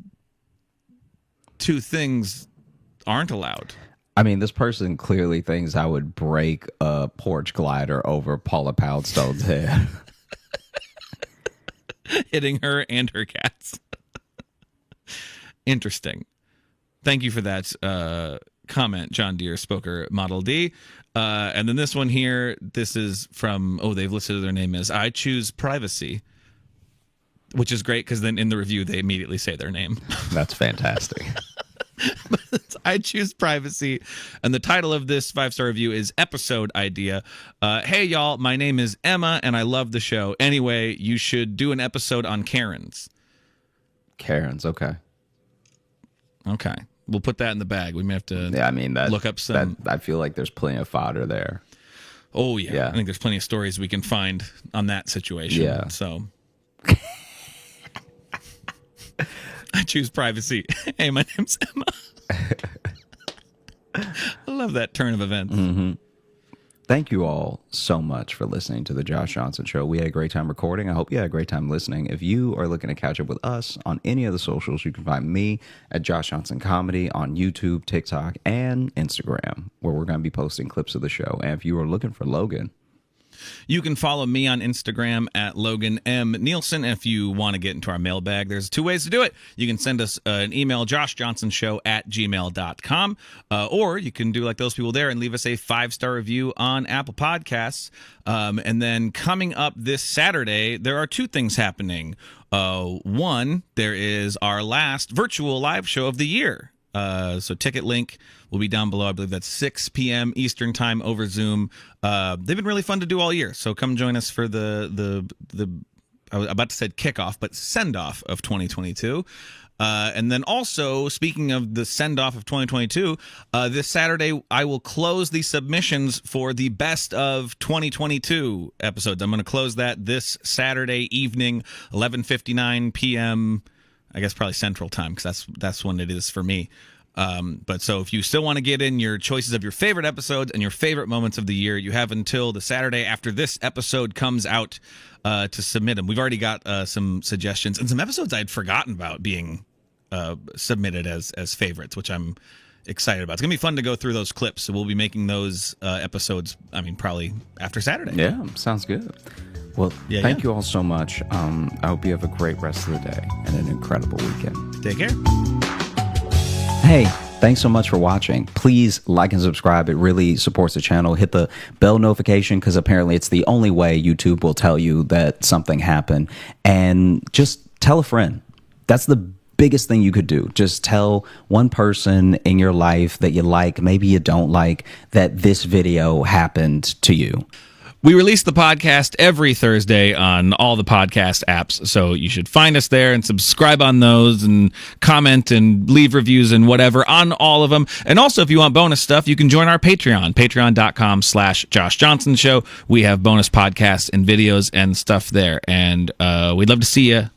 two things aren't allowed. I mean, this person clearly thinks I would break a porch glider over Paula Poundstone's head. Hitting her and her cats. Interesting. Thank you for that comment, John Deere Spoker Model D. And then this one here, this is from, they've listed their name as I Choose Privacy, which is great because then in the review, they immediately say their name. That's fantastic. I Choose Privacy. And the title of this 5-star review is Episode Idea. Hey, y'all, my name is Emma, and I love the show. Anyway, you should do an episode on Karens. Karens, okay. Okay. We'll put that in the bag. We may have to look up some. I feel like there's plenty of fodder there. Oh, yeah. I think there's plenty of stories we can find on that situation. Yeah. So I choose privacy. Hey, my name's Emma. I love that turn of events. Mm-hmm. Thank you all so much for listening to the Josh Johnson Show. We had a great time recording. I hope you had a great time listening. If you are looking to catch up with us on any of the socials, you can find me at Josh Johnson Comedy on YouTube, TikTok, and Instagram, where we're going to be posting clips of the show. And if you are looking for Logan, you can follow me on Instagram at Logan M. Nielsen. If you want to get into our mailbag, there's 2 ways to do it. You can send us an email, joshjohnsonshow@gmail.com, or you can do like those people there and leave us a 5-star review on Apple Podcasts. And then coming up this Saturday, there are 2 things happening. One, there is our last virtual live show of the year. So ticket link will be down below. I believe that's 6 p.m. Eastern time over Zoom. They've been really fun to do all year. So come join us for the I was about to say kickoff, but send off of 2022. And then also, speaking of the send off of 2022, this Saturday I will close the submissions for the best of 2022 episodes. I'm going to close that this Saturday evening, 11:59 p.m. I guess probably Central Time, because that's when it is for me. But so if you still want to get in your choices of your favorite episodes and your favorite moments of the year, you have until the Saturday after this episode comes out to submit them. We've already got some suggestions and some episodes I'd forgotten about being submitted as favorites, which I'm excited about. It's going to be fun to go through those clips. So we'll be making those episodes, probably after Saturday. Yeah, sounds good. Well, thank you all so much. I hope you have a great rest of the day and an incredible weekend. Take care. Hey, thanks so much for watching. Please like and subscribe. It really supports the channel. Hit the bell notification because apparently it's the only way YouTube will tell you that something happened. And just tell a friend. That's the biggest thing you could do. Just tell one person in your life that you like, maybe you don't like, that this video happened to you. We release the podcast every Thursday on all the podcast apps, so you should find us there and subscribe on those and comment and leave reviews and whatever on all of them. And also, if you want bonus stuff, you can join our Patreon, patreon.com/Josh Johnson Show. We have bonus podcasts and videos and stuff there, and we'd love to see you